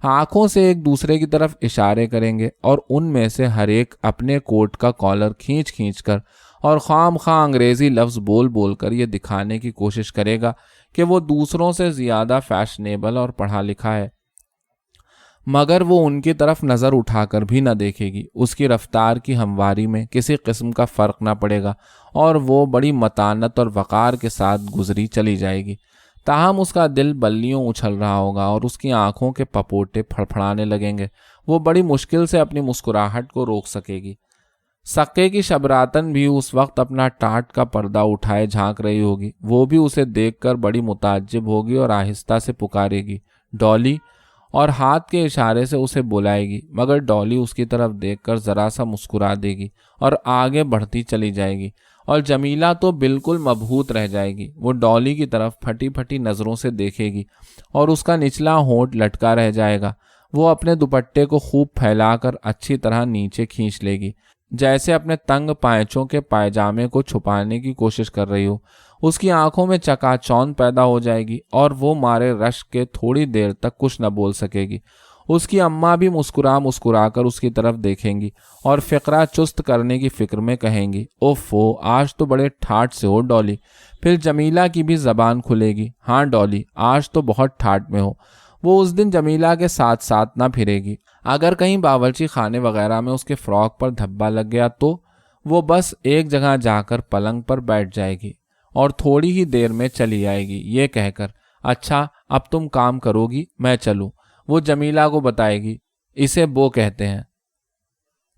آنکھوں سے ایک دوسرے کی طرف اشارے کریں گے اور ان میں سے ہر ایک اپنے کوٹ کا کالر کھینچ کھینچ کر اور خام خواہ انگریزی لفظ بول بول کر یہ دکھانے کی کوشش کرے گا کہ وہ دوسروں سے زیادہ فیشنیبل اور پڑھا لکھا ہے، مگر وہ ان کی طرف نظر اٹھا کر بھی نہ دیکھے گی۔ اس کی رفتار کی ہمواری میں کسی قسم کا فرق نہ پڑے گا اور وہ بڑی متانت اور وقار کے ساتھ گزری چلی جائے گی، تاہم اس کا دل بلیوں اچھل رہا ہوگا اور اس کی آنکھوں کے پپوٹے پھڑپھڑانے لگیں گے۔ وہ بڑی مشکل سے اپنی مسکراہٹ کو روک سکے گی۔ سکے کی شبراتن بھی اس وقت اپنا ٹاٹ کا پردہ اٹھائے جھانک رہی ہوگی، وہ بھی اسے دیکھ کر بڑی متعجب ہوگی اور آہستہ سے پکارے گی، ڈالی، اور ہاتھ کے اشارے سے اسے بلائے گی، مگر ڈالی اس کی طرف دیکھ کر ذرا سا مسکرا دے گی اور آگے بڑھتی چلی جائے گی، اور جمیلہ تو بالکل مبہوت رہ جائے گی۔ وہ ڈالی کی طرف پھٹی پھٹی نظروں سے دیکھے گی اور اس کا نچلا ہونٹ لٹکا رہ جائے گا۔ وہ اپنے دوپٹے کو خوب پھیلا کر اچھی طرح نیچے کھینچ لے گی، جیسے اپنے تنگ پائچوں کے پائجامے کو چھپانے کی کوشش کر رہی ہو۔ اس کی آنکھوں میں چکا چوند پیدا ہو جائے گی اور وہ مارے رشک کے تھوڑی دیر تک کچھ نہ بول سکے گی۔ اس کی اماں بھی مسکرا کر اس کی طرف دیکھیں گی اور فقرہ چست کرنے کی فکر میں کہیں گی، اوفو، آج تو بڑے ٹھاٹ سے ہو ڈالی۔ پھر جمیلہ کی بھی زبان کھلے گی، ہاں ڈالی، آج تو بہت ٹھاٹ میں ہو۔ وہ اس دن جمیلہ کے ساتھ ساتھ نہ پھرے گی۔ اگر کہیں باورچی خانے وغیرہ میں اس کے فراک پر دھبا لگ گیا تو وہ بس ایک جگہ جا کر پلنگ پر بیٹھ جائے گی اور تھوڑی ہی دیر میں چلی آئے گی، یہ کہہ کر اچھا اب تم کام کرو گی میں چلوں۔ وہ جمیلہ کو بتائے گی اسے بو کہتے ہیں۔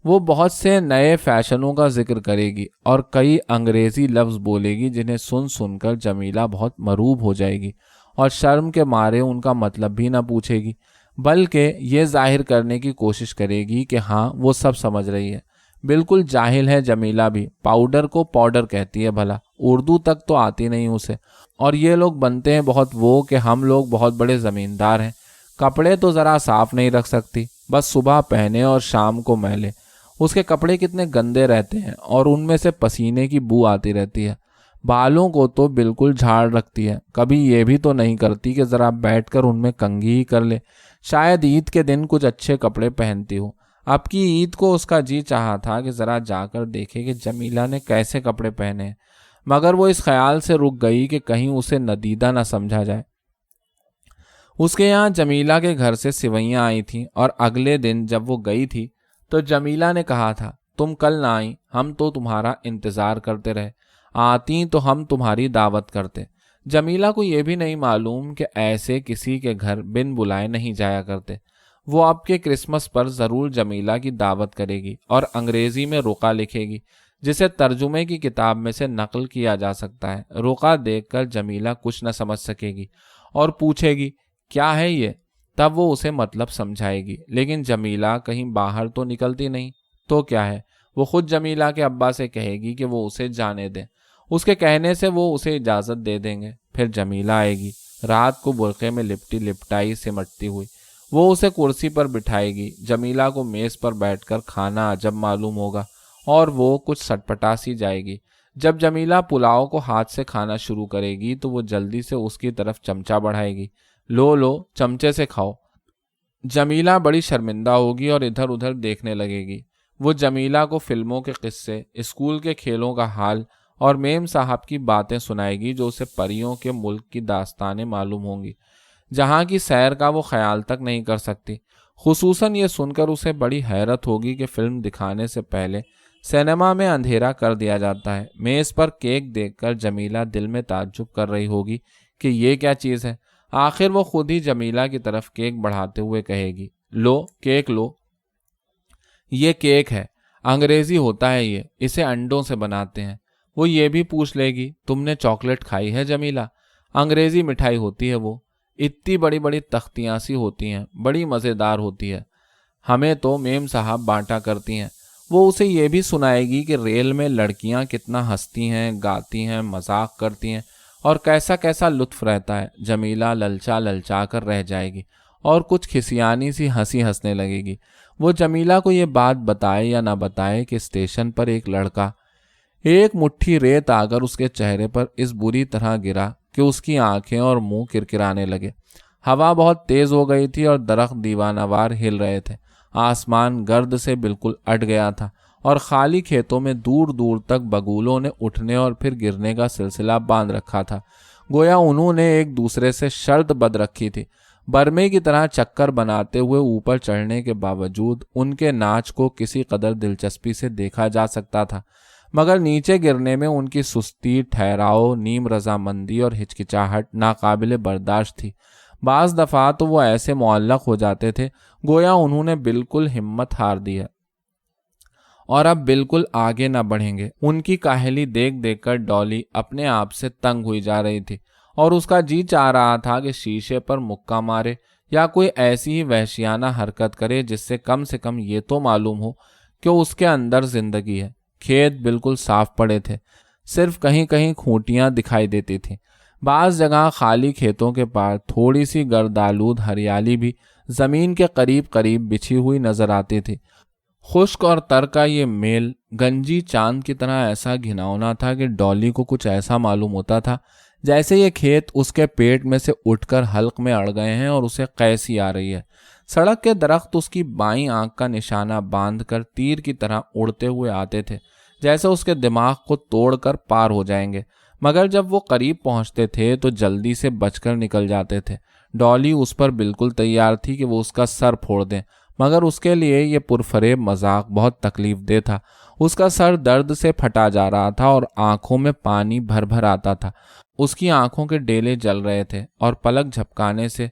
وہ بہت سے نئے فیشنوں کا ذکر کرے گی اور کئی انگریزی لفظ بولے گی جنہیں سن سن کر جمیلہ بہت مروب ہو جائے گی اور شرم کے مارے ان کا مطلب بھی نہ پوچھے گی، بلکہ یہ ظاہر کرنے کی کوشش کرے گی کہ ہاں وہ سب سمجھ رہی ہے۔ بالکل جاہل ہے جمیلہ بھی، پاؤڈر کو پاؤڈر کہتی ہے بھلا، اردو تک تو آتی نہیں اسے۔ اور یہ لوگ بنتے ہیں بہت وہ کہ ہم لوگ بہت بڑے زمیندار ہیں، کپڑے تو ذرا صاف نہیں رکھ سکتی، بس صبح پہنے اور شام کو میلے۔ اس کے کپڑے کتنے گندے رہتے ہیں اور ان میں سے پسینے کی بو آتی رہتی ہے۔ بالوں کو تو بالکل جھاڑ رکھتی ہے، کبھی یہ بھی تو نہیں کرتی کہ ذرا بیٹھ کر ان میں کنگھی ہی کر لے۔ شاید عید کے دن کچھ اچھے کپڑے پہنتی ہو۔ اب کی عید کو اس کا جی چاہا تھا کہ ذرا جا کر دیکھے کہ جمیلہ نے کیسے کپڑے پہنے ہیں، مگر وہ اس خیال سے رک گئی کہ کہیں اسے ندیدہ نہ سمجھا جائے۔ اس کے یہاں جمیلہ کے گھر سے سوئیاں آئی تھیں اور اگلے دن جب وہ گئی تھی تو جمیلہ نے کہا تھا تم کل نہ آئی، ہم تو تمہارا انتظار کرتے رہے، آتی تو ہم تمہاری دعوت کرتے۔ جمیلہ کو یہ بھی نہیں معلوم کہ ایسے کسی کے گھر بن بلائے نہیں جایا کرتے۔ وہ اب کے کرسمس پر ضرور جمیلہ کی دعوت کرے گی اور انگریزی میں رقعہ لکھے گی جسے ترجمے کی کتاب میں سے نقل کیا جا سکتا ہے۔ رقعہ دیکھ کر جمیلہ کچھ نہ سمجھ سکے گی اور پوچھے گی کیا ہے یہ، تب وہ اسے مطلب سمجھائے گی، لیکن جمیلہ کہیں باہر تو نکلتی نہیں تو کیا ہے، وہ خود جمیلہ کے ابا سے کہے گی کہ وہ اسے جانے دیں، اس کے کہنے سے وہ اسے اجازت دے دیں گے۔ پھر جمیلہ آئے گی رات کو برقعے میں لپٹی لپٹائی سمٹتی ہوئی، وہ اسے کرسی پر بٹھائے گی۔ جمیلہ کو میز پر بیٹھ کر کھانا عجب معلوم ہوگا اور وہ کچھ سٹپٹا سی جائے گی۔ جب جمیلہ پلاؤ کو ہاتھ سے کھانا شروع کرے گی تو وہ جلدی سے اس کی طرف چمچہ بڑھائے گی، لو لو چمچے سے کھاؤ۔ جمیلہ بڑی شرمندہ ہوگی اور ادھر ادھر دیکھنے لگے گی۔ وہ جمیلہ کو فلموں کے قصے، اسکول کے کھیلوں کا حال اور میم صاحب کی باتیں سنائے گی جو اسے پریوں کے ملک کی داستانیں معلوم ہوں گی جہاں کی سیر کا وہ خیال تک نہیں کر سکتی۔ خصوصاً یہ سن کر اسے بڑی حیرت ہوگی کہ فلم دکھانے سے پہلے سینما میں اندھیرا کر دیا جاتا ہے۔ میز پر کیک دیکھ کر جمیلہ دل میں تعجب کر رہی ہوگی کہ یہ کیا چیز ہے۔ آخر وہ خود ہی جمیلہ کی طرف کیک بڑھاتے ہوئے کہے گی لو کیک لو، یہ کیک ہے، انگریزی ہوتا ہے یہ، اسے انڈوں سے بناتے ہیں۔ وہ یہ بھی پوچھ لے گی تم نے چاکلیٹ کھائی ہے جمیلہ؟ انگریزی مٹھائی ہوتی ہے وہ، اتنی بڑی بڑی تختیاں سی ہوتی ہیں، بڑی مزیدار ہوتی ہے، ہمیں تو میم صاحب بانٹا کرتی ہیں۔ وہ اسے یہ بھی سنائے گی کہ ریل میں لڑکیاں کتنا ہنستی ہیں، گاتی ہیں، مذاق کرتی ہیں اور کیسا کیسا لطف رہتا ہے۔ جمیلہ للچا للچا کر رہ جائے گی اور کچھ کھسیانی سی ہنسی ہنسنے لگے گی۔ وہ جمیلہ کو یہ بات بتائے یا نہ بتائے کہ اسٹیشن پر ایک لڑکا ایک مٹھی ریت آ کر اس کے چہرے پر اس بری طرح گرا کہ اس کی آنکھیں اور منہ کرکرانے لگے۔ ہوا بہت تیز ہو گئی تھی اور درخت دیوانہ وار ہل رہے تھے، آسمان گرد سے بالکل اٹ گیا تھا اور خالی کھیتوں میں دور دور تک بگولوں نے اٹھنے اور پھر گرنے کا سلسلہ باندھ رکھا تھا، گویا انہوں نے ایک دوسرے سے شرط بد رکھی تھی۔ برمے کی طرح چکر بناتے ہوئے اوپر چڑھنے کے باوجود ان کے ناچ کو کسی قدر دلچسپی سے دیکھا جا سکتا تھا، مگر نیچے گرنے میں ان کی سستی، ٹھہراؤ، نیم رضامندی اور ہچکچاہٹ ناقابل برداشت تھی۔ بعض دفعہ تو وہ ایسے معلق ہو جاتے تھے گویا انہوں نے بالکل ہمت ہار دی ہے اور اب بالکل آگے نہ بڑھیں گے۔ ان کی کاہلی دیکھ دیکھ کر ڈالی اپنے آپ سے تنگ ہوئی جا رہی تھی اور اس کا جی چاہ رہا تھا کہ شیشے پر مکہ مارے یا کوئی ایسی ہی وحشیانہ حرکت کرے جس سے کم یہ تو معلوم ہو کہ اس کے اندر زندگی ہے۔ کھیت بالکل صاف پڑے تھے، صرف کہیں کہیں کھوٹیاں دکھائی دیتی تھیں۔ بعض جگہ خالی کھیتوں کے پار تھوڑی سی گردآلود ہریالی بھی زمین کے قریب قریب بچھی ہوئی نظر آتی تھی۔ خشک اور تر کا یہ میل گنجی چاند کی طرح ایسا گھناؤنا تھا کہ ڈالی کو کچھ ایسا معلوم ہوتا تھا جیسے یہ کھیت اس کے پیٹ میں سے اٹھ کر حلق میں اڑ گئے ہیں اور اسے قیسی آ رہی ہے۔ سڑک کے درخت اس کی بائیں آنکھ کا نشانہ باندھ کر تیر کی طرح اڑتے ہوئے آتے تھے، جیسے اس کے دماغ کو توڑ کر پار ہو جائیں گے، مگر جب وہ قریب پہنچتے تھے تو جلدی سے بچ کر نکل جاتے تھے۔ ڈالی اس پر بالکل تیار تھی کہ وہ اس کا سر پھوڑ دیں، مگر اس کے لیے یہ پرفریب مذاق بہت تکلیف دہ تھا۔ اس کا سر درد سے پھٹا جا رہا تھا اور آنکھوں میں پانی بھر بھر آتا تھا۔ اس کی آنکھوں کے ڈیلے جل رہے تھے اور پلک جھپکانے سے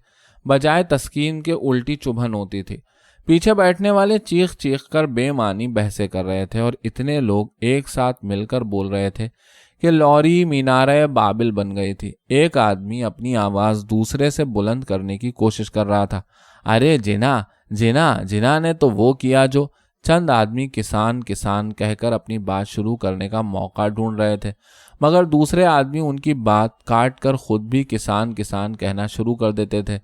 بجائے تسکین کے الٹی چبھن ہوتی تھی۔ پیچھے بیٹھنے والے چیخ چیخ کر بے معنی بحثیں کر رہے تھے اور اتنے لوگ ایک ساتھ مل کر بول رہے تھے کہ لوری مینارہ بابل بن گئی تھی۔ ایک آدمی اپنی آواز دوسرے سے بلند کرنے کی کوشش کر رہا تھا، ارے جنا جنا جنا نے تو وہ کیا جو… چند آدمی کسان کسان کہہ کر اپنی بات شروع کرنے کا موقع ڈھونڈ رہے تھے، مگر دوسرے آدمی ان کی بات کاٹ کر خود بھی کسان کسان کہنا شروع کر دیتے تھے۔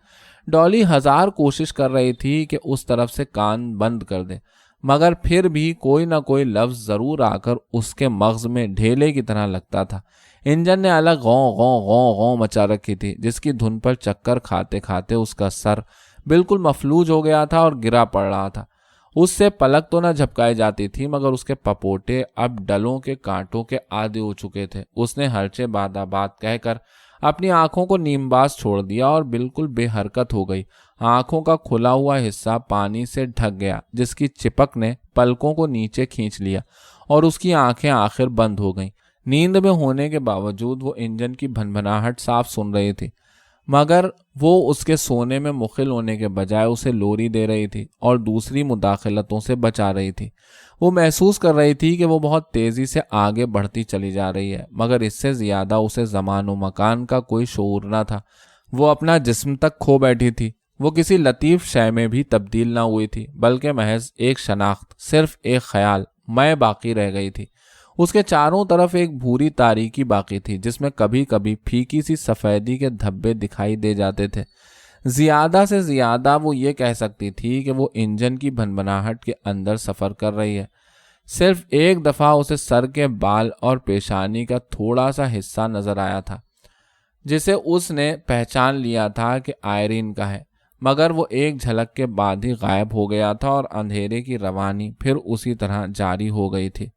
ڈالی ہزار کوشش کر رہی تھی کہ اس طرف سے کان بند کر دے، مگر پھر بھی کوئی نہ کوئی لفظ ضرور آ کر اس کے مغز میں ڈھیلے کی طرح لگتا تھا۔ انجن نے الگ غوں غوں غوں غوں مچا رکھی تھی، جس کی دھن پر چکر کھاتے کھاتے اس کا سر بالکل مفلوج ہو گیا تھا اور گرا پڑ رہا تھا۔ اس سے پلک تو نہ جھپکائی جاتی تھی، مگر اس کے پپوٹے اب ڈلوں کے کانٹوں کے عادی ہو چکے تھے۔ اس نے ہرچے بادہ بات کہہ کر اپنی آنکھوں کو نیم باز چھوڑ دیا اور بالکل بے حرکت ہو گئی۔ آنکھوں کا کھلا ہوا حصہ پانی سے ڈھک گیا، جس کی چپک نے پلکوں کو نیچے کھینچ لیا اور اس کی آنکھیں آخر بند ہو گئیں۔ نیند میں ہونے کے باوجود وہ انجن کی بھنبھناہٹ صاف سن رہی تھی، مگر وہ اس کے سونے میں مخل ہونے کے بجائے اسے لوری دے رہی تھی اور دوسری مداخلتوں سے بچا رہی تھی۔ وہ محسوس کر رہی تھی کہ وہ بہت تیزی سے آگے بڑھتی چلی جا رہی ہے، مگر اس سے زیادہ اسے زمان و مکان کا کوئی شعور نہ تھا۔ وہ اپنا جسم تک کھو بیٹھی تھی۔ وہ کسی لطیف شے میں بھی تبدیل نہ ہوئی تھی، بلکہ محض ایک شناخت، صرف ایک خیال میں باقی رہ گئی تھی۔ اس کے چاروں طرف ایک بھوری تاریکی باقی تھی، جس میں کبھی کبھی پھیکی سی سفیدی کے دھبے دکھائی دے جاتے تھے۔ زیادہ سے زیادہ وہ یہ کہہ سکتی تھی کہ وہ انجن کی بھنبھناہٹ کے اندر سفر کر رہی ہے۔ صرف ایک دفعہ اسے سر کے بال اور پیشانی کا تھوڑا سا حصہ نظر آیا تھا، جسے اس نے پہچان لیا تھا کہ آئرین کا ہے، مگر وہ ایک جھلک کے بعد ہی غائب ہو گیا تھا اور اندھیرے کی روانی پھر اسی طرح جاری ہو گئی تھی۔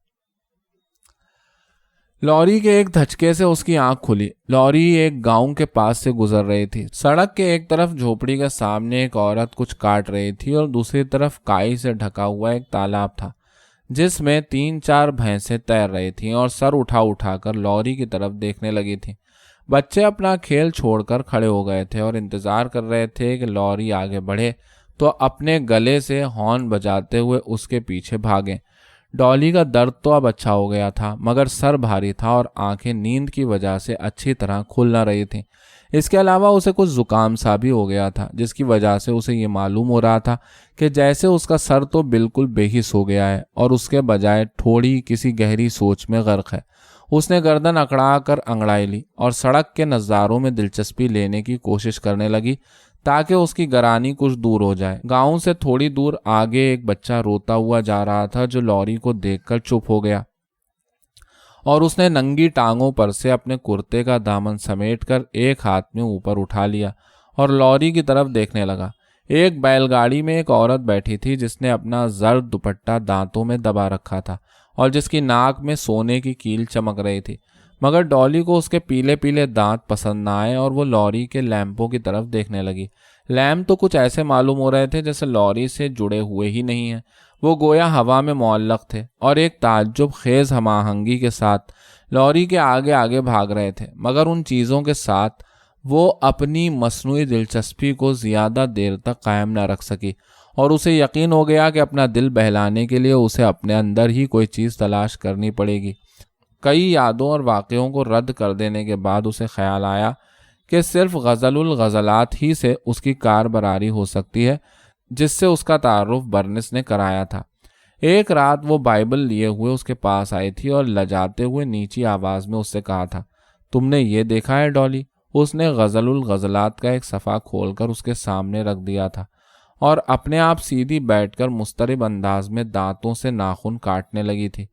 لوری کے ایک دھچکے سے اس کی آنکھ کھلی۔ لوری ایک گاؤں کے پاس سے گزر رہی تھی۔ سڑک کے ایک طرف جھوپڑی کے سامنے ایک عورت کچھ کاٹ رہی تھی اور دوسری طرف کائی سے ڈھکا ہوا ایک تالاب تھا، جس میں 3-4 بھینسیں تیر رہی تھیں اور سر اٹھا اٹھا کر لوری کی طرف دیکھنے لگی تھیں۔ بچے اپنا کھیل چھوڑ کر کھڑے ہو گئے تھے اور انتظار کر رہے تھے کہ لوری آگے بڑھے تو اپنے گلے سے ہارن بجاتے ہوئے اس کے پیچھے بھاگیں۔ ڈالی کا درد تو اب اچھا ہو گیا تھا، مگر سر بھاری تھا اور آنکھیں نیند کی وجہ سے اچھی طرح کھل نہ رہی تھیں۔ اس کے علاوہ اسے کچھ زکام سا بھی ہو گیا تھا، جس کی وجہ سے اسے یہ معلوم ہو رہا تھا کہ جیسے اس کا سر تو بالکل بے حس ہو گیا ہے اور اس کے بجائے تھوڑی کسی گہری سوچ میں غرق ہے۔ اس نے گردن اکڑا کر انگڑائی لی اور سڑک کے نظاروں میں دلچسپی لینے کی کوشش کرنے لگی تاکہ اس کی گرانی کچھ دور ہو جائے۔ گاؤں سے تھوڑی دور آگے ایک بچہ روتا ہوا جا رہا تھا، جو لوری کو دیکھ کر چپ ہو گیا اور اس نے ننگی ٹانگوں پر سے اپنے کرتے کا دامن سمیٹ کر ایک ہاتھ میں اوپر اٹھا لیا اور لوری کی طرف دیکھنے لگا۔ ایک بیل گاڑی میں ایک عورت بیٹھی تھی، جس نے اپنا زرد دوپٹہ دانتوں میں دبا رکھا تھا اور جس کی ناک میں سونے کی کیل چمک رہی تھی، مگر ڈالی کو اس کے پیلے پیلے دانت پسند نہ آئے اور وہ لوری کے لیمپوں کی طرف دیکھنے لگی۔ لیمپ تو کچھ ایسے معلوم ہو رہے تھے جیسے لوری سے جڑے ہوئے ہی نہیں ہیں، وہ گویا ہوا میں معلق تھے اور ایک تعجب خیز ہم آہنگی کے ساتھ لوری کے آگے آگے بھاگ رہے تھے، مگر ان چیزوں کے ساتھ وہ اپنی مصنوعی دلچسپی کو زیادہ دیر تک قائم نہ رکھ سکی اور اسے یقین ہو گیا کہ اپنا دل بہلانے کے لیے اسے اپنے اندر ہی کوئی چیز تلاش کرنی پڑے گی۔ کئی یادوں اور واقعوں کو رد کر دینے کے بعد اسے خیال آیا کہ صرف غزل الغزلات ہی سے اس کی کاربراری ہو سکتی ہے، جس سے اس کا تعارف برنس نے کرایا تھا۔ ایک رات وہ بائبل لیے ہوئے اس کے پاس آئی تھی اور لجاتے ہوئے نیچی آواز میں اس سے کہا تھا، تم نے یہ دیکھا ہے ڈالی؟ اس نے غزل الغزلات کا ایک صفحہ کھول کر اس کے سامنے رکھ دیا تھا اور اپنے آپ سیدھی بیٹھ کر مضطرب انداز میں دانتوں سے ناخن کاٹنے لگی تھی،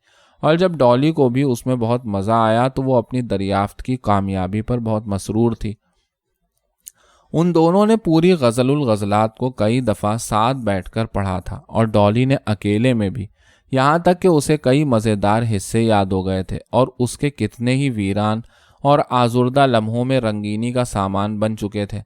اور جب ڈالی کو بھی اس میں بہت مزہ آیا تو وہ اپنی دریافت کی کامیابی پر بہت مسرور تھی۔ ان دونوں نے پوری غزل الغزلات کو کئی دفعہ ساتھ بیٹھ کر پڑھا تھا اور ڈالی نے اکیلے میں بھی، یہاں تک کہ اسے کئی مزیدار حصے یاد ہو گئے تھے اور اس کے کتنے ہی ویران اور آزردہ لمحوں میں رنگینی کا سامان بن چکے تھے۔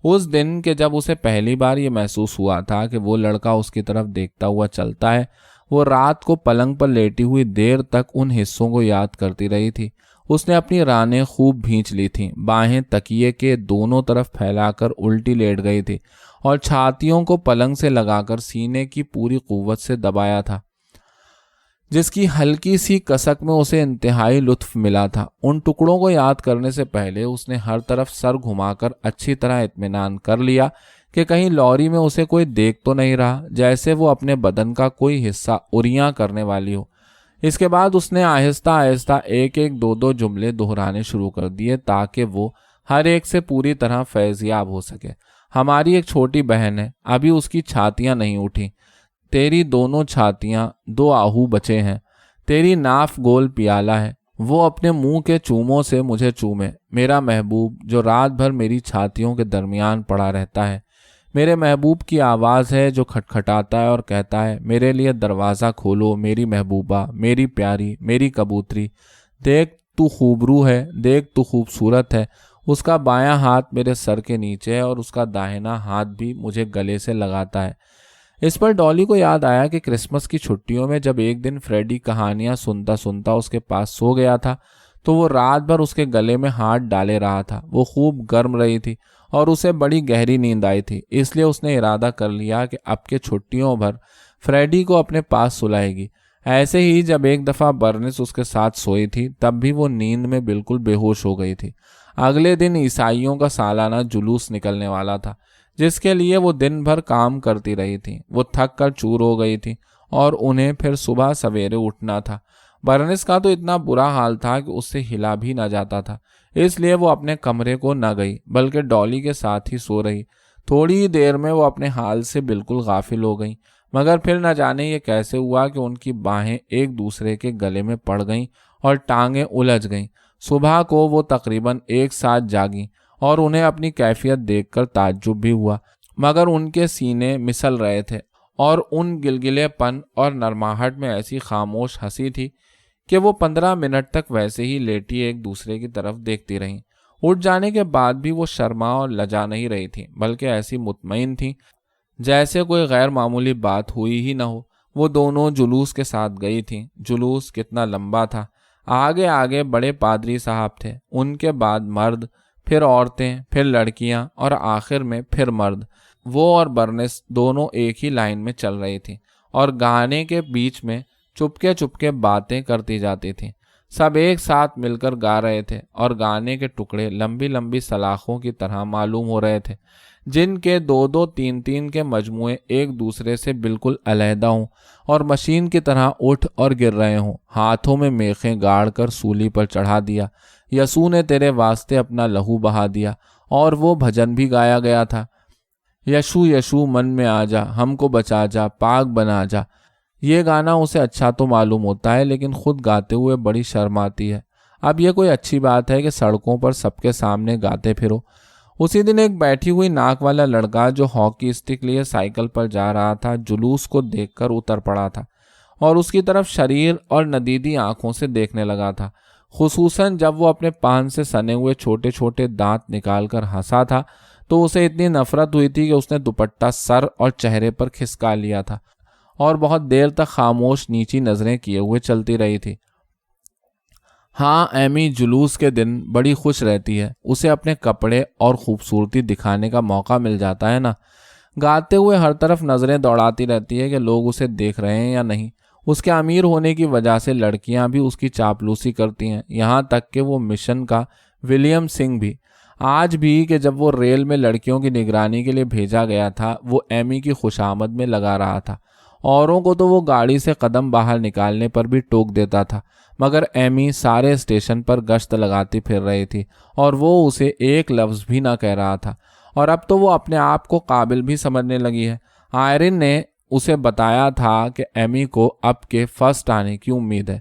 اس دن کہ جب اسے پہلی بار یہ محسوس ہوا تھا کہ وہ لڑکا اس کی طرف دیکھتا ہوا چلتا ہے، وہ رات کو پلنگ پر لیٹی ہوئی دیر تک ان حصوں کو یاد کرتی رہی تھی۔ اس نے اپنی رانیں خوب بھینچ لی تھیں، باہیں تکیے کے دونوں طرف پھیلا کر الٹی لیٹ گئی تھی اور چھاتیوں کو پلنگ سے لگا کر سینے کی پوری قوت سے دبایا تھا، جس کی ہلکی سی کسک میں اسے انتہائی لطف ملا تھا۔ ان ٹکڑوں کو یاد کرنے سے پہلے اس نے ہر طرف سر گھما کر اچھی طرح اطمینان کر لیا کہ کہیں لوری میں اسے کوئی دیکھ تو نہیں رہا، جیسے وہ اپنے بدن کا کوئی حصہ اریاں کرنے والی ہو۔ اس کے بعد اس نے آہستہ آہستہ ایک ایک دو دو جملے دہرانے شروع کر دیے تاکہ وہ ہر ایک سے پوری طرح فیضیاب ہو سکے۔ ہماری ایک چھوٹی بہن ہے، ابھی اس کی چھاتیاں نہیں اٹھی، تیری دونوں چھاتیاں دو آہو بچے ہیں، تیری ناف گول پیالہ ہے، وہ اپنے منہ کے چوموں سے مجھے چومے، میرا محبوب جو رات بھر میری چھاتیوں کے درمیان پڑا رہتا ہے، میرے محبوب کی آواز ہے جو کھٹکھٹاتا ہے اور کہتا ہے میرے لیے دروازہ کھولو میری محبوبہ، میری پیاری، میری کبوتری، دیکھ تو خوبرو ہے، دیکھ تو خوبصورت ہے۔ اس کا بایاں ہاتھ میرے سر کے نیچے ہے اور اس کا داہنا ہاتھ بھی مجھے گلے سے لگاتا ہے۔ اس پر ڈالی کو یاد آیا کہ کرسمس کی چھٹیوں میں جب ایک دن فریڈی کہانیاں سنتا سنتا اس کے پاس سو گیا تھا تو وہ رات بھر اس کے گلے میں ہاتھ ڈالے رہا تھا۔ وہ خوب گرم رہی تھی اور اسے بڑی گہری نیند آئی تھی، اس لیے اس نے ارادہ کر لیا کہ اب کے چھٹیوں بھر فریڈی کو اپنے پاس سلائے گی۔ ایسے ہی جب ایک دفعہ برنس اس کے ساتھ سوئی تھی تب بھی وہ نیند میں بالکل بے ہوش ہو گئی تھی۔ اگلے دن عیسائیوں کا سالانہ جلوس نکلنے والا تھا جس کے لیے وہ دن بھر کام کرتی رہی تھی۔ وہ تھک کر چور ہو گئی تھی اور انہیں پھر صبح سویرے اٹھنا تھا۔ برنس کا تو اتنا برا حال تھا کہ اس سے ہلا بھی نہ جاتا تھا، اس لیے وہ اپنے کمرے کو نہ گئی بلکہ ڈالی کے ساتھ ہی سو رہی۔ تھوڑی ہی دیر میں وہ اپنے حال سے بالکل غافل ہو گئیں، مگر پھر نہ جانے یہ کیسے ہوا کہ ان کی باہیں ایک دوسرے کے گلے میں پڑ گئیں اور ٹانگیں الجھ گئیں۔ صبح کو وہ تقریباً ایک ساتھ جاگیں اور انہیں اپنی کیفیت دیکھ کر تعجب بھی ہوا، مگر ان کے سینے مسل رہے تھے اور ان گلگلے پن اور نرماہٹ میں ایسی خاموش ہنسی تھی کہ وہ 15 منٹ تک ویسے ہی لیٹی ایک دوسرے کی طرف دیکھتی رہیں۔ اٹھ جانے کے بعد بھی وہ شرما اور لجا نہیں رہی تھی بلکہ ایسی مطمئن تھی جیسے کوئی غیر معمولی بات ہوئی ہی نہ ہو۔ وہ دونوں جلوس کے ساتھ گئی تھیں۔ جلوس کتنا لمبا تھا! آگے آگے بڑے پادری صاحب تھے، ان کے بعد مرد، پھر عورتیں، پھر لڑکیاں اور آخر میں پھر مرد۔ وہ اور برنس دونوں ایک ہی لائن میں چل رہی تھیں اور گانے کے بیچ میں چپکے چپکے باتیں کرتی جاتی تھیں۔ سب ایک ساتھ مل کر گا رہے تھے اور گانے کے ٹکڑے لمبی لمبی سلاخوں کی طرح معلوم ہو رہے تھے جن کے دو دو تین تین کے مجموعے ایک دوسرے سے بالکل علیحدہ ہوں اور مشین کی طرح اٹھ اور گر رہے ہوں۔ ہاتھوں میں میخیں گاڑ کر سولی پر چڑھا دیا، یسوع نے تیرے واسطے اپنا لہو بہا دیا، اور وہ بھجن بھی گایا گیا تھا، یشو یشو من میں آ جا، ہم کو بچا جا، پاک بنا جا۔ یہ گانا اسے اچھا تو معلوم ہوتا ہے لیکن خود گاتے ہوئے بڑی شرم آتی ہے۔ اب یہ کوئی اچھی بات ہے کہ سڑکوں پر سب کے سامنے گاتے پھرو۔ اسی دن ایک بیٹھی ہوئی ناک والا لڑکا جو ہاکی اسٹک لیے سائیکل پر جا رہا تھا جلوس کو دیکھ کر اتر پڑا تھا اور اس کی طرف شریر اور ندیدی آنکھوں سے دیکھنے لگا تھا، خصوصاً جب وہ اپنے پان سے سنے ہوئے چھوٹے چھوٹے دانت نکال کر ہنسا تھا تو اسے اتنی نفرت ہوئی تھی کہ اس نے دوپٹہ سر اور چہرے پر کھسکا لیا تھا اور بہت دیر تک خاموش نیچی نظریں کیے ہوئے چلتی رہی تھی۔ ہاں، ایمی جلوس کے دن بڑی خوش رہتی ہے، اسے اپنے کپڑے اور خوبصورتی دکھانے کا موقع مل جاتا ہے نا۔ گاتے ہوئے ہر طرف نظریں دوڑاتی رہتی ہے کہ لوگ اسے دیکھ رہے ہیں یا نہیں۔ اس کے امیر ہونے کی وجہ سے لڑکیاں بھی اس کی چاپلوسی کرتی ہیں، یہاں تک کہ وہ مشن کا ولیم سنگھ بھی۔ آج بھی کہ جب وہ ریل میں لڑکیوں کی نگرانی کے لیے بھیجا گیا تھا وہ ایمی کی خوشامد میں لگا رہا تھا۔ اوروں کو تو وہ گاڑی سے قدم باہر نکالنے پر بھی ٹوک دیتا تھا، مگر ایمی سارے اسٹیشن پر گشت لگاتی پھر رہی تھی اور وہ اسے ایک لفظ بھی نہ کہہ رہا تھا، اور اب تو وہ اپنے آپ کو قابل بھی سمجھنے لگی ہے۔ آئرن نے اسے بتایا تھا کہ ایمی کو اب کے فرسٹ آنے کی امید ہے،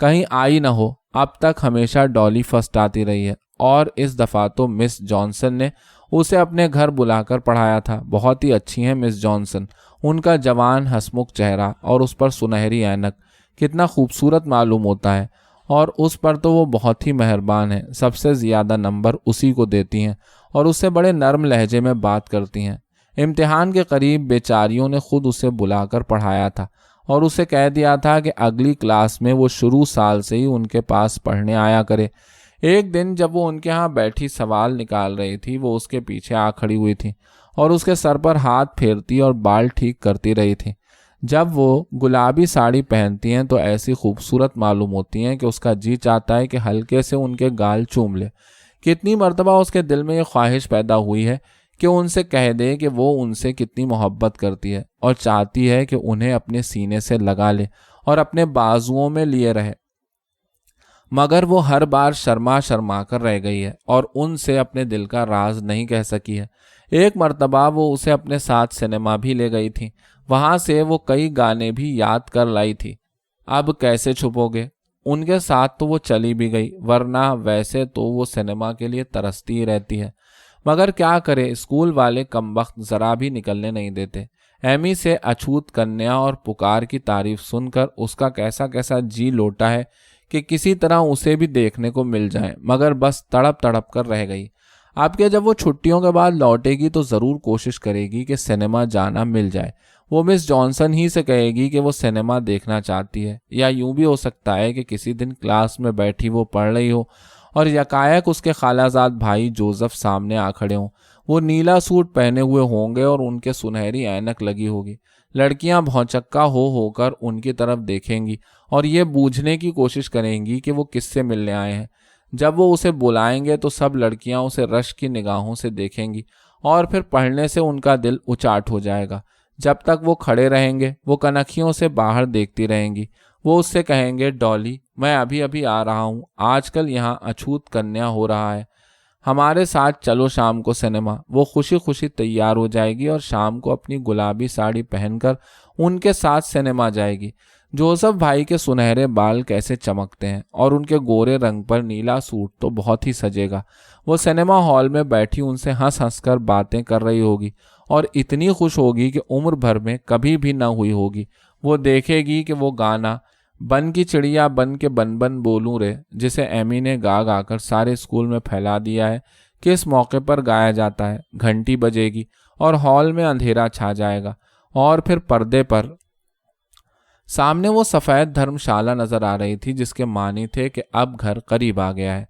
کہیں آئی نہ ہو۔ اب تک ہمیشہ ڈالی فرسٹ آتی رہی ہے اور اس دفعہ تو مس جانسن نے اسے اپنے گھر بلا کر پڑھایا تھا۔ بہت ہی اچھی ہیں مس جانسن، ان کا جوان ہسمکھ چہرہ اور اس پر سنہری اینک کتنا خوبصورت معلوم ہوتا ہے، اور اس پر تو وہ بہت ہی مہربان ہے، سب سے زیادہ نمبر اسی کو دیتی ہیں اور اس سے بڑے نرم لہجے میں بات کرتی ہیں۔ امتحان کے قریب بیچاریوں نے خود اسے بلا کر پڑھایا تھا اور اسے کہہ دیا تھا کہ اگلی کلاس میں وہ شروع سال سے ہی ان کے پاس پڑھنے آیا کرے۔ ایک دن جب وہ ان کے ہاں بیٹھی سوال نکال رہی تھی، وہ اس کے پیچھے آ کھڑی ہوئی تھی اور اس کے سر پر ہاتھ پھیرتی اور بال ٹھیک کرتی رہی تھی۔ جب وہ گلابی ساڑی پہنتی ہیں تو ایسی خوبصورت معلوم ہوتی ہیں کہ اس کا جی چاہتا ہے کہ ہلکے سے ان کے گال چوم لے۔ کتنی مرتبہ اس کے دل میں یہ خواہش پیدا ہوئی ہے کہ ان سے کہہ دے کہ وہ ان سے کتنی محبت کرتی ہے اور چاہتی ہے کہ انہیں اپنے سینے سے لگا لے اور اپنے بازوؤں میں لیے رہے، مگر وہ ہر بار شرما شرما کر رہ گئی ہے اور ان سے اپنے دل کا راز نہیں کہہ سکی ہے۔ ایک مرتبہ وہ اسے اپنے ساتھ سنیما بھی لے گئی تھی، وہاں سے وہ کئی گانے بھی یاد کر لائی تھی۔ اب کیسے چھپو گے؟ ان کے ساتھ تو وہ چلی بھی گئی، ورنہ ویسے تو وہ سنیما کے لیے ترستی ہی رہتی ہے، مگر کیا کرے، اسکول والے کمبخت ذرا بھی نکلنے نہیں دیتے۔ ایمی سے اچھوت کنیا اور پکار کی تعریف سن کر اس کا کیسا کیسا جی لوٹا ہے کہ کسی طرح اسے بھی دیکھنے کو مل جائے، مگر بس تڑپ تڑپ کر رہ گئی۔ اب کہ جب وہ چھٹیوں کے بعد لوٹے گی تو ضرور کوشش کرے گی کہ سنیما جانا مل جائے۔ وہ مس جانسن ہی سے کہے گی کہ وہ سنیما دیکھنا چاہتی ہے، یا یوں بھی ہو سکتا ہے کہ کسی دن کلاس میں بیٹھی وہ پڑھ رہی ہو اور یکایک اس کے خالہ زاد بھائی جوزف سامنے آ کھڑے ہوں۔ وہ نیلا سوٹ پہنے ہوئے ہوں گے اور ان کے سنہری اینک لگی ہوگی۔ لڑکیاں بھونچکا ہو کر ان کی طرف دیکھیں گی اور یہ بوجھنے کی کوشش کریں گی کہ وہ کس سے ملنے آئے ہیں۔ جب وہ اسے بلائیں گے تو سب لڑکیاں اسے رشک کی نگاہوں سے دیکھیں گی اور پھر پڑھنے سے ان کا دل اچاٹ ہو جائے گا۔ جب تک وہ کھڑے رہیں گے وہ کنکھیوں سے باہر دیکھتی رہیں گی۔ وہ اس سے کہیں گے، ڈالی میں ابھی ابھی آ رہا ہوں، آج کل یہاں اچھوت کنیا ہو رہا ہے، ہمارے ساتھ چلو شام کو سنیما۔ وہ خوشی خوشی تیار ہو جائے گی اور شام کو اپنی گلابی ساڑی پہن کر ان کے ساتھ سنیما جائے گی۔ جوزف بھائی کے سنہرے بال کیسے چمکتے ہیں اور ان کے گورے رنگ پر نیلا سوٹ تو بہت ہی سجے گا۔ وہ سنیما ہال میں بیٹھی ان سے ہنس ہنس کر باتیں کر رہی ہوگی اور اتنی خوش ہوگی کہ عمر بھر میں کبھی بھی نہ ہوئی ہوگی۔ وہ دیکھے گی کہ وہ گانا بن کی چڑیا بن کے بن بن بولوں رے، جسے ایمی نے گا گا کر سارے اسکول میں پھیلا دیا ہے، کس موقع پر گایا جاتا ہے۔ گھنٹی بجے گی اور ہال میں اندھیرا چھا جائے گا اور پھر پردے پر سامنے وہ سفید دھرم شالہ نظر آ رہی تھی، جس کے معنی تھے کہ اب گھر قریب آ گیا ہے۔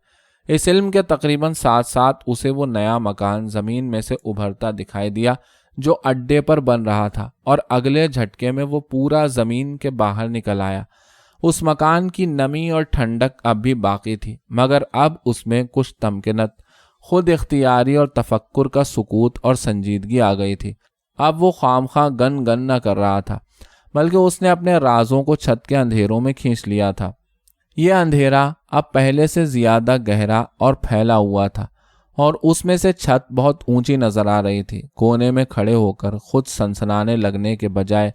اس علم کے تقریباً ساتھ ساتھ اسے وہ نیا مکان زمین میں سے ابھرتا دکھائی دیا جو اڈے پر بن رہا تھا، اور اگلے جھٹکے میں وہ پورا زمین کے باہر نکل آیا۔ اس مکان کی نمی اور ٹھنڈک اب بھی باقی تھی، مگر اب اس میں کچھ تمکنت، خود اختیاری اور تفکر کا سکوت اور سنجیدگی آ گئی تھی۔ اب وہ خواہ گن گن نہ کر رہا تھا، بلکہ اس نے اپنے رازوں کو چھت کے اندھیروں میں کھینچ لیا تھا۔ یہ اندھیرا اب پہلے سے زیادہ گہرا اور پھیلا ہوا تھا، اور اس میں سے چھت بہت اونچی نظر آ رہی تھی۔ کونے میں کھڑے ہو کر خود سنسنانے لگنے کے بجائے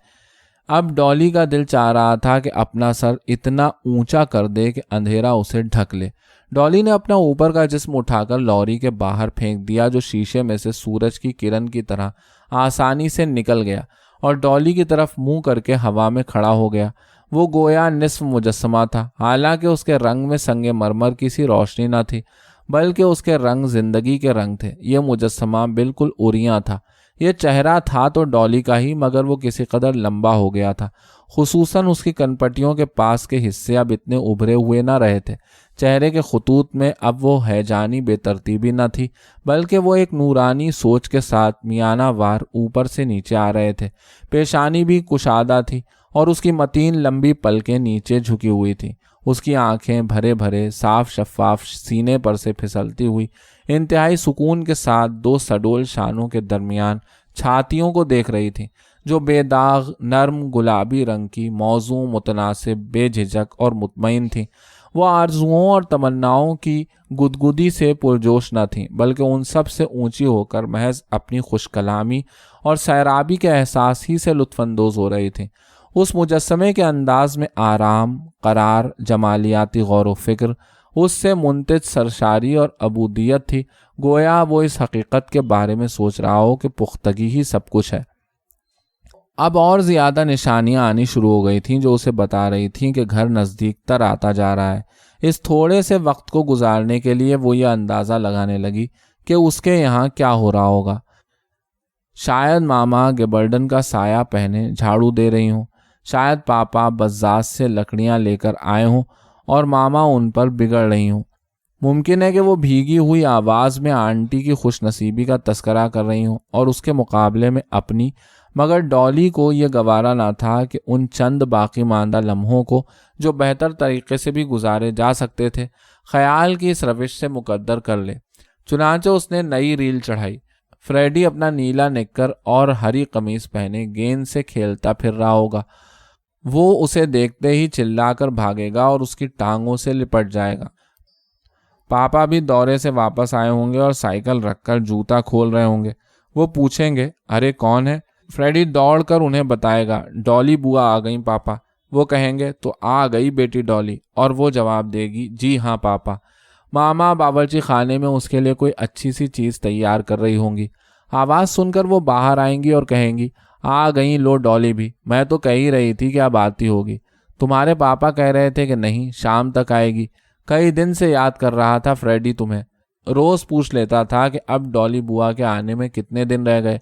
اب ڈالی کا دل چاہ رہا تھا کہ اپنا سر اتنا اونچا کر دے کہ اندھیرا اسے ڈھک لے۔ ڈالی نے اپنا اوپر کا جسم اٹھا کر لوری کے باہر پھینک دیا، جو شیشے میں سے سورج کی کرن کی طرح آسانی سے نکل گیا اور ڈالی کی طرف منہ کر کے ہوا میں کھڑا ہو گیا۔ وہ گویا نصف مجسمہ تھا، حالانکہ اس کے رنگ میں سنگ مرمر کی سی روشنی نہ تھی، بلکہ اس کے رنگ زندگی کے رنگ تھے۔ یہ مجسمہ بالکل اوریاں تھا۔ یہ چہرہ تھا تو ڈالی کا ہی، مگر وہ کسی قدر لمبا ہو گیا تھا، خصوصاً اس کی کنپٹیوں کے پاس کے حصے اب اتنے ابھرے ہوئے نہ رہے تھے۔ چہرے کے خطوط میں اب وہ ہیجانی بے ترتیبی نہ تھی، بلکہ وہ ایک نورانی سوچ کے ساتھ میانہ وار اوپر سے نیچے آ رہے تھے۔ پیشانی بھی کشادہ تھی اور اس کی متین لمبی پلکیں نیچے جھکی ہوئی تھیں۔ اس کی آنکھیں بھرے بھرے صاف شفاف سینے پر سے پھسلتی ہوئی انتہائی سکون کے ساتھ دو سڈول شانوں کے درمیان چھاتیوں کو دیکھ رہی تھیں، جو بے داغ نرم گلابی رنگ کی، موزوں، متناسب، بے جھجک اور مطمئن تھیں۔ وہ آرزوؤں اور تمناؤں کی گدگدی سے پرجوش نہ تھیں، بلکہ ان سب سے اونچی ہو کر محض اپنی خوش کلامی اور سیرابی کے احساس ہی سے لطف اندوز ہو رہی تھیں۔ اس مجسمے کے انداز میں آرام، قرار، جمالیاتی غور و فکر، اس سے منتج سرشاری اور عبودیت تھی، گویا وہ اس حقیقت کے بارے میں سوچ رہا ہو کہ پختگی ہی سب کچھ ہے۔ اب اور زیادہ نشانیاں آنی شروع ہو گئی تھیں جو اسے بتا رہی تھیں کہ گھر نزدیک تر آتا جا رہا ہے۔ اس تھوڑے سے وقت کو گزارنے کے لیے وہ یہ اندازہ لگانے لگی کہ اس کے یہاں کیا ہو رہا ہوگا۔ شاید ماما گیبلڈن کا سایہ پہنے جھاڑو دے رہی ہوں، شاید پاپا بزاز سے لکڑیاں لے کر آئے ہوں اور ماما ان پر بگڑ رہی ہوں۔ ممکن ہے کہ وہ بھیگی ہوئی آواز میں آنٹی کی خوش نصیبی کا تذکرہ کر رہی ہوں اور اس کے مقابلے میں اپنی، مگر ڈالی کو یہ گوارا نہ تھا کہ ان چند باقی ماندہ لمحوں کو جو بہتر طریقے سے بھی گزارے جا سکتے تھے خیال کی اس روش سے مقدر کر لے۔ چنانچہ اس نے نئی ریل چڑھائی۔ فریڈی اپنا نیلا نکر اور ہری قمیص پہنے گیند سے کھیلتا پھر رہا ہوگا۔ وہ اسے دیکھتے ہی چلا کر بھاگے گا اور اس کی ٹانگوں سے لپٹ جائے گا۔ پاپا بھی دورے سے واپس آئے ہوں گے اور سائیکل رکھ کر جوتا کھول رہے ہوں گے۔ وہ پوچھیں گے، ارے کون ہے؟ فریڈی دوڑ کر انہیں بتائے گا، ڈالی بوا آ گئی پاپا۔ وہ کہیں گے، تو آ گئی بیٹی ڈالی، اور وہ جواب دے گی، جی ہاں پاپا۔ ماما باورچی خانے میں اس کے لیے کوئی اچھی سی چیز تیار کر رہی ہوں گی۔ آواز سن کر وہ باہر آئیں گی اور کہیں گی، آ گئی لو ڈالی بھی، میں تو کہہ ہی رہی تھی کہ اب آتی ہوگی۔ تمہارے پاپا کہہ رہے تھے کہ نہیں، شام تک آئے گی۔ کئی دن سے یاد کر رہا تھا فریڈی تمہیں، روز پوچھ لیتا تھا کہ اب ڈالی بوا کے آنے میں کتنے دن رہ گئے،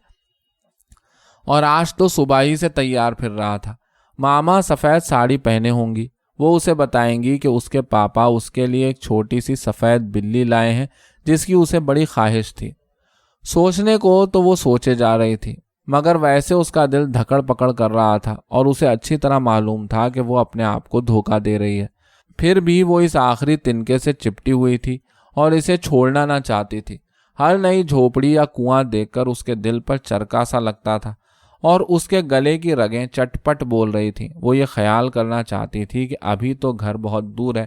اور آج تو صبح ہی سے تیار پھر رہا تھا۔ ماما سفید ساڑی پہنے ہوں گی۔ وہ اسے بتائیں گی کہ اس کے پاپا اس کے لیے ایک چھوٹی سی سفید بلی لائے ہیں جس کی اسے بڑی خواہش تھی۔ سوچنے کو تو وہ سوچے جا رہی تھی، مگر ویسے اس کا دل دھکڑ پکڑ کر رہا تھا اور اسے اچھی طرح معلوم تھا کہ وہ اپنے آپ کو دھوکہ دے رہی ہے۔ پھر بھی وہ اس آخری تنکے سے چپٹی ہوئی تھی اور اسے چھوڑنا نہ چاہتی تھی۔ ہر نئی جھوپڑی یا کنواں دیکھ کر اس کے دل پر چرکا سا لگتا تھا اور اس کے گلے کی رگیں چٹ پٹ بول رہی تھیں۔ وہ یہ خیال کرنا چاہتی تھی کہ ابھی تو گھر بہت دور ہے،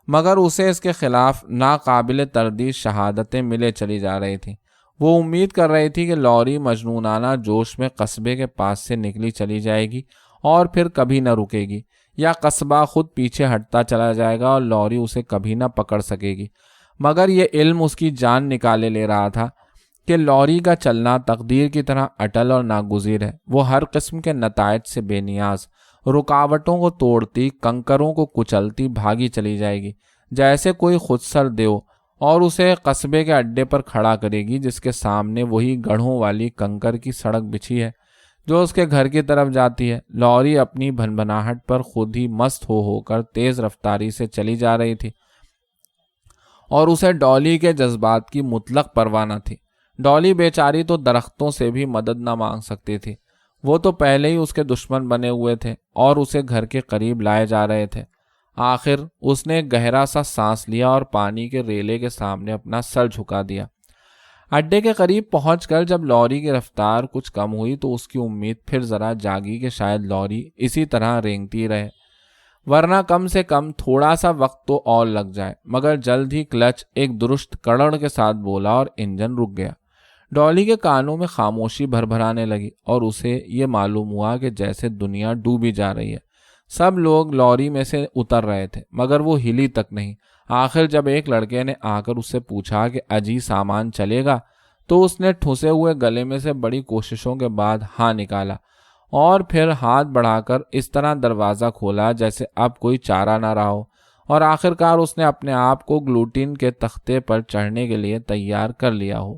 مگر اسے اس کے خلاف ناقابل تردید شہادتیں ملے چلی جا رہی تھیں۔ وہ امید کر رہی تھی کہ لوری مجنونانہ جوش میں قصبے کے پاس سے نکلی چلی جائے گی اور پھر کبھی نہ رکے گی، یا قصبہ خود پیچھے ہٹتا چلا جائے گا اور لوری اسے کبھی نہ پکڑ سکے گی۔ مگر یہ علم اس کی جان نکالے لے رہا تھا کہ لوری کا چلنا تقدیر کی طرح اٹل اور ناگزیر ہے۔ وہ ہر قسم کے نتائج سے بے نیاز، رکاوٹوں کو توڑتی، کنکروں کو کچلتی بھاگی چلی جائے گی، جیسے کوئی خودسر دیو، اور اسے قصبے کے اڈے پر کھڑا کرے گی جس کے سامنے وہی گڑھوں والی کنکر کی سڑک بچھی ہے جو اس کے گھر کی طرف جاتی ہے۔ لوری اپنی بھنبھناہٹ پر خود ہی مست ہو کر تیز رفتاری سے چلی جا رہی تھی اور اسے ڈالی کے جذبات کی مطلق پرواہ نہ تھی۔ ڈالی بیچاری تو درختوں سے بھی مدد نہ مانگ سکتی تھی، وہ تو پہلے ہی اس کے دشمن بنے ہوئے تھے اور اسے گھر کے قریب لائے جا رہے تھے۔ آخر اس نے گہرا سا سانس لیا اور پانی کے ریلے کے سامنے اپنا سر جھکا دیا۔ اڈے کے قریب پہنچ کر جب لوری کی رفتار کچھ کم ہوئی تو اس کی امید پھر ذرا جاگی کہ شاید لوری اسی طرح رینگتی رہے، ورنہ کم سے کم تھوڑا سا وقت تو اور لگ جائے۔ مگر جلد ہی کلچ ایک درست کڑڑ کے ساتھ بولا اور انجن رک گیا۔ ڈالی کے کانوں میں خاموشی بھر بھرانے لگی اور اسے یہ معلوم ہوا کہ جیسے دنیا ڈوبی جا رہی ہے۔ سب لوگ لوری میں سے اتر رہے تھے مگر وہ ہلی تک نہیں۔ آخر جب ایک لڑکے نے آ کر اس سے پوچھا کہ اجی سامان چلے گا تو اس نے ٹھسے ہوئے گلے میں سے بڑی کوششوں کے بعد ہاں نکالا اور پھر ہاتھ بڑھا کر اس طرح دروازہ کھولا جیسے اب کوئی چارہ نہ رہا ہو، اور آخرکار اس نے اپنے آپ کو گلوٹین کے تختے پر چڑھنے کے لیے تیار کر لیا ہو۔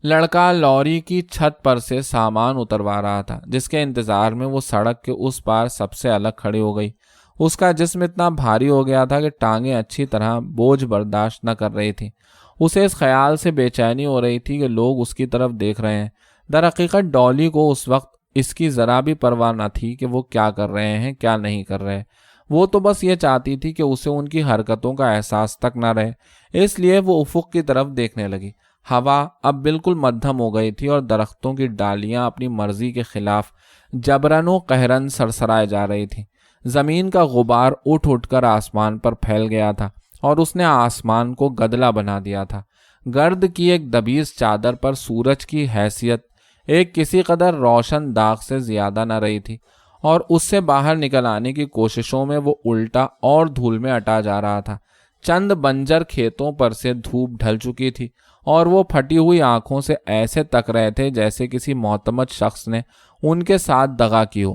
لڑکا لوری کی چھت پر سے سامان اتروا رہا تھا جس کے انتظار میں وہ سڑک کے اس پار سب سے الگ کھڑی ہو گئی۔ اس کا جسم اتنا بھاری ہو گیا تھا کہ ٹانگیں اچھی طرح بوجھ برداشت نہ کر رہی تھیں۔ اسے اس خیال سے بے چینی ہو رہی تھی کہ لوگ اس کی طرف دیکھ رہے ہیں۔ در حقیقت ڈالی کو اس وقت اس کی ذرا بھی پرواہ نہ تھی کہ وہ کیا کر رہے ہیں کیا نہیں کر رہے۔ وہ تو بس یہ چاہتی تھی کہ اسے ان کی حرکتوں کا احساس تک نہ رہے، اس لیے وہ افق کی طرف دیکھنے لگی۔ ہوا اب بالکل مدھم ہو گئی تھی اور درختوں کی ڈالیاں اپنی مرضی کے خلاف جبرن و قہرن سرسرائے جا رہی تھیں۔ زمین کا غبار اٹھ اٹھ کر آسمان پر پھیل گیا تھا اور اس نے آسمان کو گدلا بنا دیا تھا۔ گرد کی ایک دبیس چادر پر سورج کی حیثیت ایک کسی قدر روشن داغ سے زیادہ نہ رہی تھی، اور اس سے باہر نکل آنے کی کوششوں میں وہ الٹا اور دھول میں اٹا جا رہا تھا۔ چند بنجر کھیتوں پر سے دھوپ ڈھل چکی تھی اور وہ پھٹی ہوئی آنکھوں سے ایسے تک رہے تھے جیسے کسی معتمد شخص نے ان کے ساتھ دغا کی ہو،